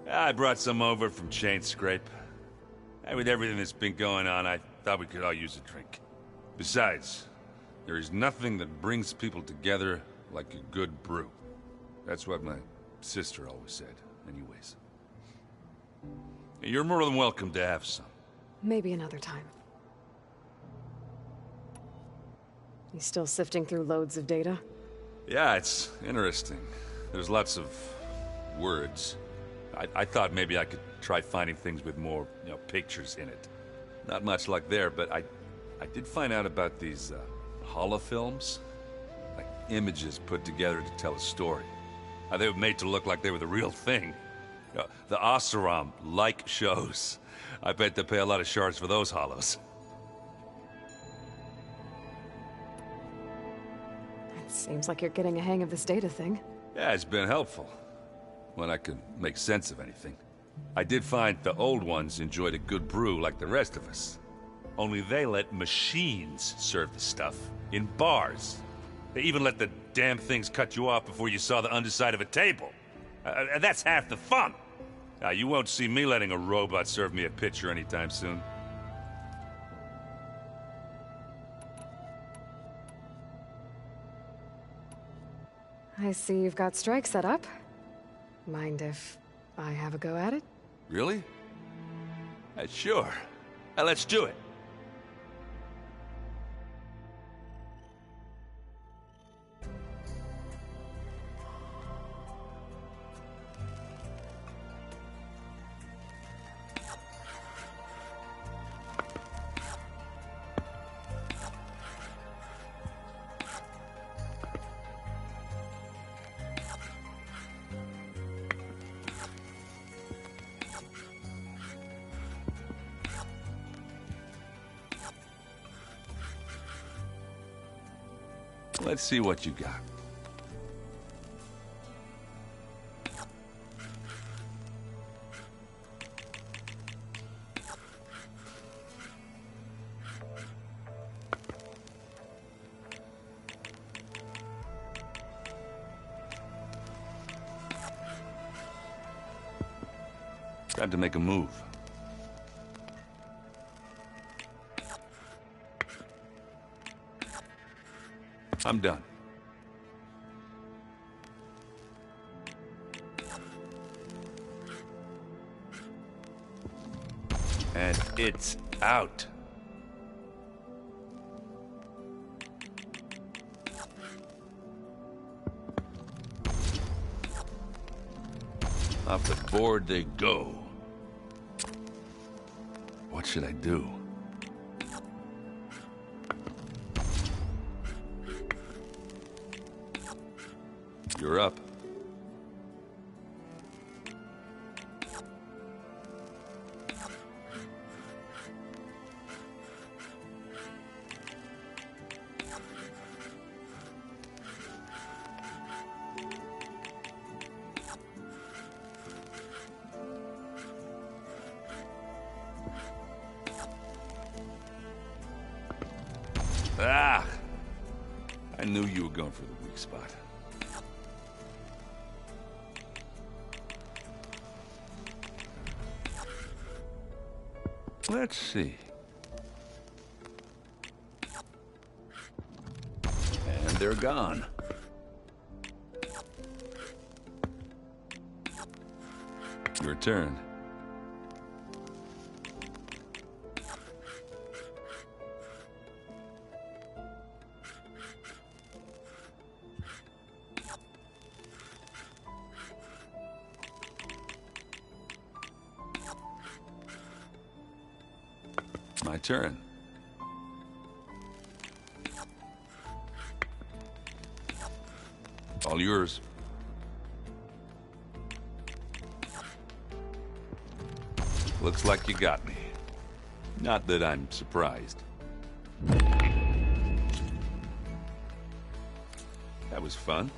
I brought some over from Chain Scrape. And with everything that's been going on, I thought we could all use a drink. Besides, there is nothing that brings people together like a good brew. That's what my sister always said, anyways. You're more than welcome to have some. Maybe another time. You still sifting through loads of data? Yeah, it's interesting. There's lots of words. I thought maybe I could try finding things with more, pictures in it. Not much luck there, but I did find out about these holofilms. Like images put together to tell a story. They were made to look like they were the real thing. The Oseram like shows. I bet they pay a lot of shards for those hollows. It seems like you're getting a hang of this data thing. Yeah, it's been helpful. When I could make sense of anything. I did find the old ones enjoyed a good brew like the rest of us. Only they let machines serve the stuff in bars. They even let the damn things cut you off before you saw the underside of a table. And that's half the fun. You won't see me letting a robot serve me a pitcher anytime soon. I see you've got strike set up. Mind if I have a go at it? Really? Sure. Let's do it. Let's see what you got. Time to make a move. I'm done. And it's out. Off the board they go. What should I do? You're up. Ah! I knew you were going for the weak spot. Let's see. And they're gone. Your turn. My turn. All yours. Looks like you got me. Not that I'm surprised. That was fun.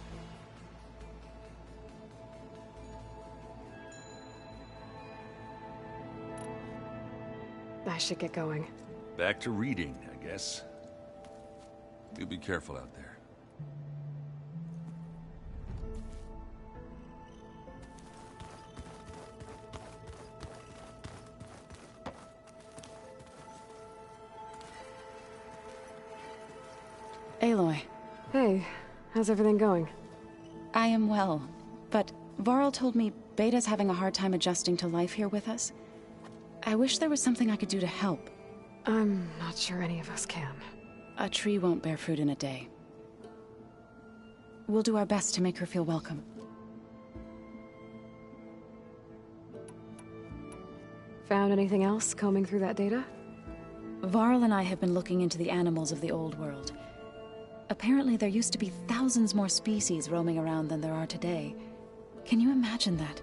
I should get going. Back to reading, I guess. You be careful out there. Aloy. Hey, how's everything going? I am well, but Varl told me Beta's having a hard time adjusting to life here with us. I wish there was something I could do to help. I'm not sure any of us can. A tree won't bear fruit in a day. We'll do our best to make her feel welcome. Found anything else combing through that data? Varl and I have been looking into the animals of the old world. Apparently there used to be thousands more species roaming around than there are today. Can you imagine that?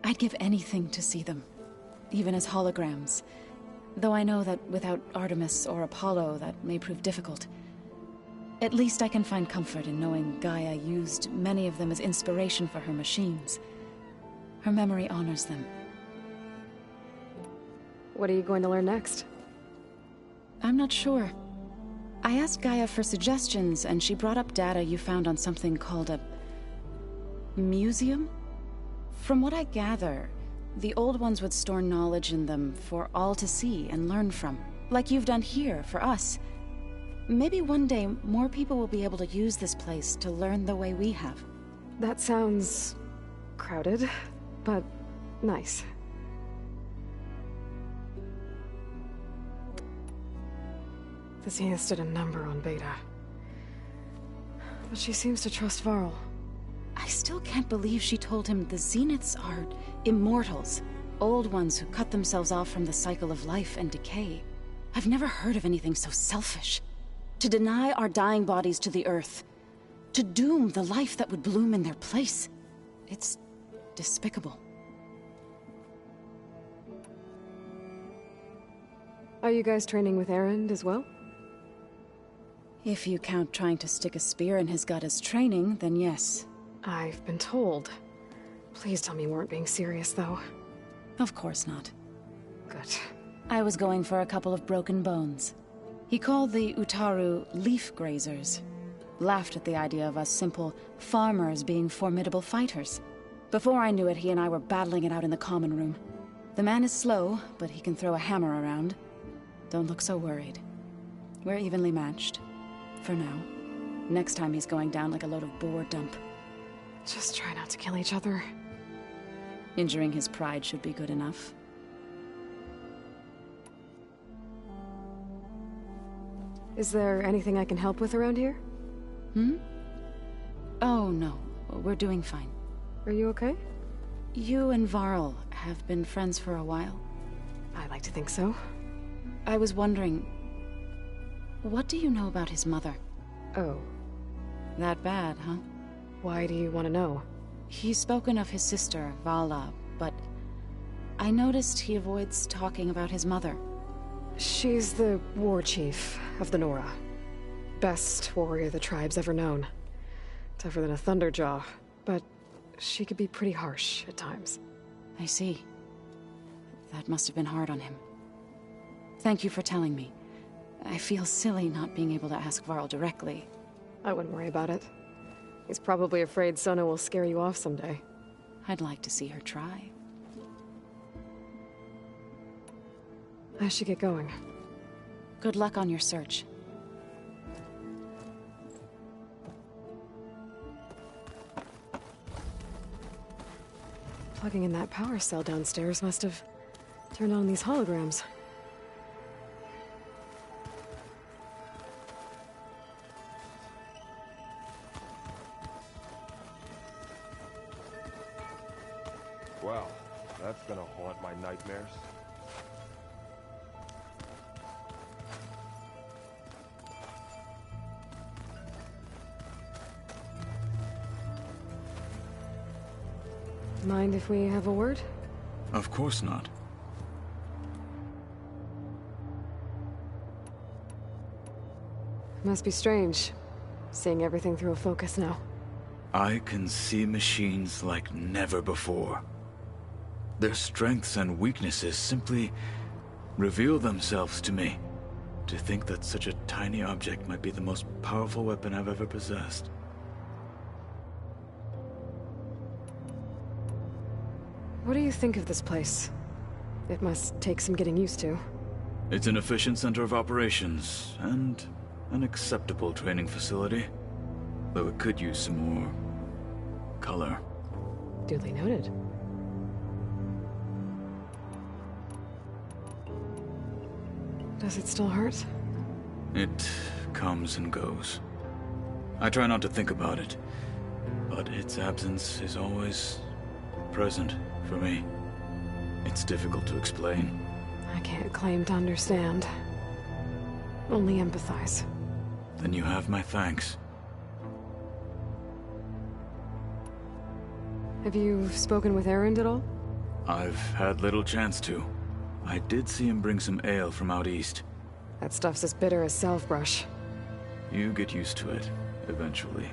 I'd give anything to see them, even as holograms. Though I know that without Artemis or Apollo, that may prove difficult. At least I can find comfort in knowing Gaia used many of them as inspiration for her machines. Her memory honors them. What are you going to learn next? I'm not sure. I asked Gaia for suggestions, and she brought up data you found on something called a museum? From what I gather, the old ones would store knowledge in them for all to see and learn from, like you've done here for us. Maybe one day more people will be able to use this place to learn the way we have. That sounds crowded, but nice. The Zeniths did a number on Beta. But she seems to trust Varl. I still can't believe she told him the Zeniths are immortals. Old ones who cut themselves off from the cycle of life and decay. I've never heard of anything so selfish. To deny our dying bodies to the Earth. To doom the life that would bloom in their place. It's despicable. Are you guys training with Erend as well? If you count trying to stick a spear in his gut as training, then yes. I've been told. Please tell me you weren't being serious, though. Of course not. Good. I was going for a couple of broken bones. He called the Utaru leaf grazers. Laughed at the idea of us simple farmers being formidable fighters. Before I knew it, he and I were battling it out in the common room. The man is slow, but he can throw a hammer around. Don't look so worried. We're evenly matched. For now. Next time he's going down like a load of boar dump. Just try not to kill each other. Injuring his pride should be good enough. Is there anything I can help with around here? Oh, no. We're doing fine. Are you okay? You and Varl have been friends for a while. I like to think so. I was wondering... what do you know about his mother? Oh. That bad, huh? Why do you want to know? He's spoken of his sister, Vala, but... I noticed he avoids talking about his mother. She's the war chief of the Nora. Best warrior the tribe's ever known. Tougher than a Thunderjaw, but she could be pretty harsh at times. I see. That must have been hard on him. Thank you for telling me. I feel silly not being able to ask Varl directly. I wouldn't worry about it. He's probably afraid Sona will scare you off someday. I'd like to see her try. I should get going. Good luck on your search. Plugging in that power cell downstairs must have turned on these holograms. Well, that's gonna haunt my nightmares. Mind if we have a word? Of course not. Must be strange, seeing everything through a focus now. I can see machines like never before. Their strengths and weaknesses simply reveal themselves to me. To think that such a tiny object might be the most powerful weapon I've ever possessed. What do you think of this place? It must take some getting used to. It's an efficient center of operations, and an acceptable training facility. Though it could use some more... color. Duly noted. Does it still hurt? It comes and goes. I try not to think about it, but its absence is always present for me. It's difficult to explain. I can't claim to understand. Only empathize. Then you have my thanks. Have you spoken with Erend at all? I've had little chance to. I did see him bring some ale from out east. That stuff's as bitter as self-brush. You get used to it, eventually.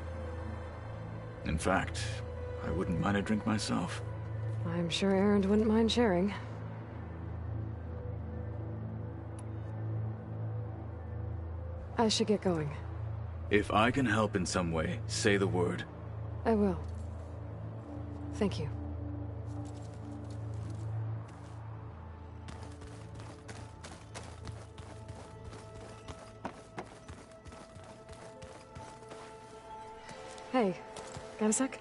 In fact, I wouldn't mind a drink myself. I'm sure Erend wouldn't mind sharing. I should get going. If I can help in some way, say the word. I will. Thank you. Hey, got a sec?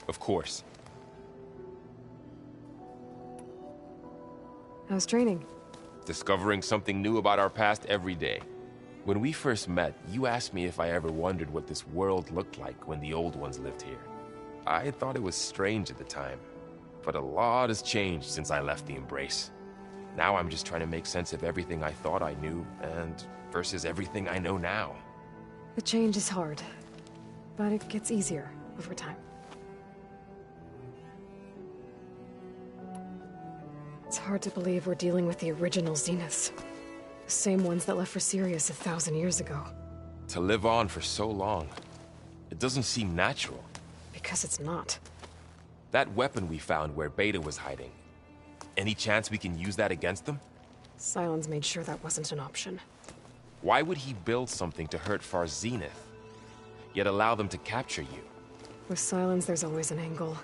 Of course. How's training? Discovering something new about our past every day. When we first met, you asked me if I ever wondered what this world looked like when the old ones lived here. I thought it was strange at the time, but a lot has changed since I left the Embrace. Now I'm just trying to make sense of everything I thought I knew, and versus everything I know now. The change is hard, but it gets easier over time. It's hard to believe we're dealing with the original Zeniths. The same ones that left for Sirius 1,000 years ago. To live on for so long, it doesn't seem natural. Because it's not. That weapon we found where Beta was hiding, any chance we can use that against them? Sylens made sure that wasn't an option. Why would he build something to hurt Far Zenith, yet allow them to capture you? With Sylens, there's always an angle.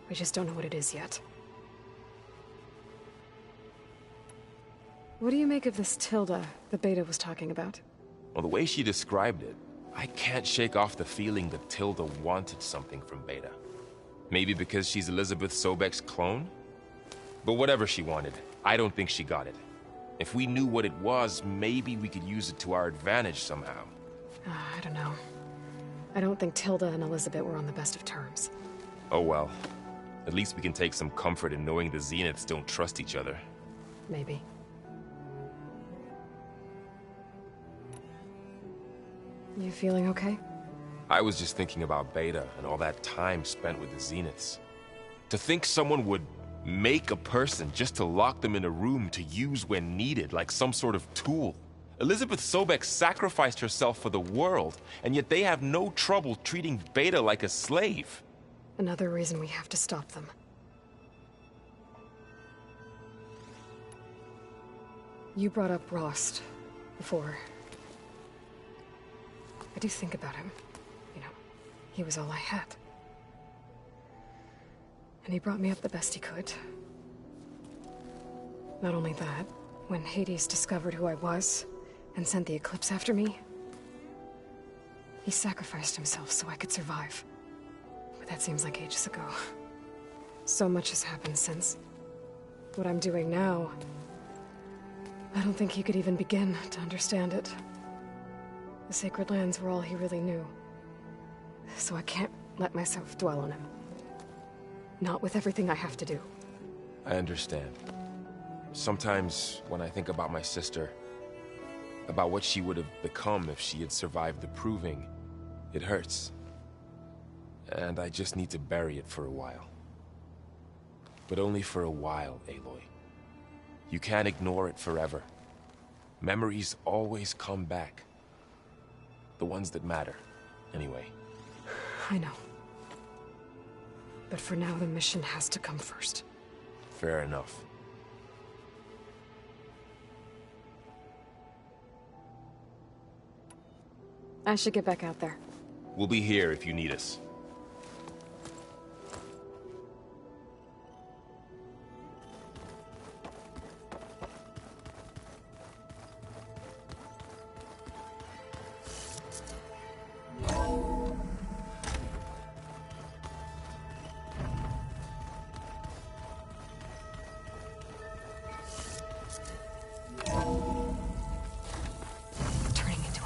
We just don't know what it is yet. What do you make of this Tilda the Beta was talking about? Well, the way she described it, I can't shake off the feeling that Tilda wanted something from Beta. Maybe because she's Elizabeth Sobek's clone? But whatever she wanted, I don't think she got it. If we knew what it was, maybe we could use it to our advantage somehow. I don't know. I don't think Tilda and Elizabeth were on the best of terms. Oh well. At least we can take some comfort in knowing the Zeniths don't trust each other. Maybe. You feeling okay? I was just thinking about Beta and all that time spent with the Zeniths. To think someone would make a person just to lock them in a room to use when needed, like some sort of tool. Elizabeth Sobek sacrificed herself for the world, and yet they have no trouble treating Beta like a slave. Another reason we have to stop them. You brought up Rost before. I do think about him. You know, he was all I had. And he brought me up the best he could. Not only that, when Hades discovered who I was and sent the Eclipse after me, he sacrificed himself so I could survive. But that seems like ages ago. So much has happened since. What I'm doing now, I don't think he could even begin to understand it. The Sacred Lands were all he really knew. So I can't let myself dwell on him. Not with everything I have to do. I understand. Sometimes, when I think about my sister, about what she would have become if she had survived the Proving, it hurts. And I just need to bury it for a while. But only for a while, Aloy. You can't ignore it forever. Memories always come back. The ones that matter, anyway. I know. But for now, the mission has to come first. Fair enough. I should get back out there. We'll be here if you need us. Turning into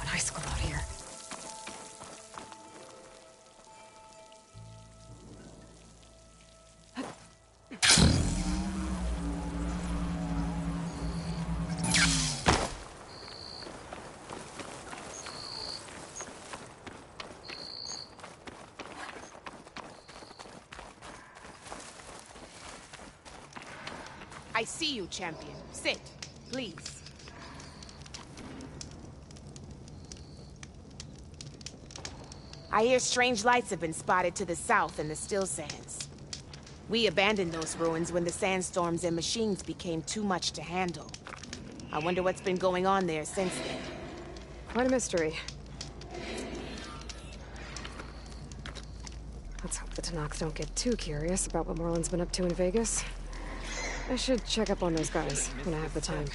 I see you, champion. Sit, please. I hear strange lights have been spotted to the south in the Still Sands. We abandoned those ruins when the sandstorms and machines became too much to handle. I wonder what's been going on there since then. Quite a mystery. Let's hope the Tanaks don't get too curious about what Merlin's been up to in Vegas. I should check up on those guys when I have the time.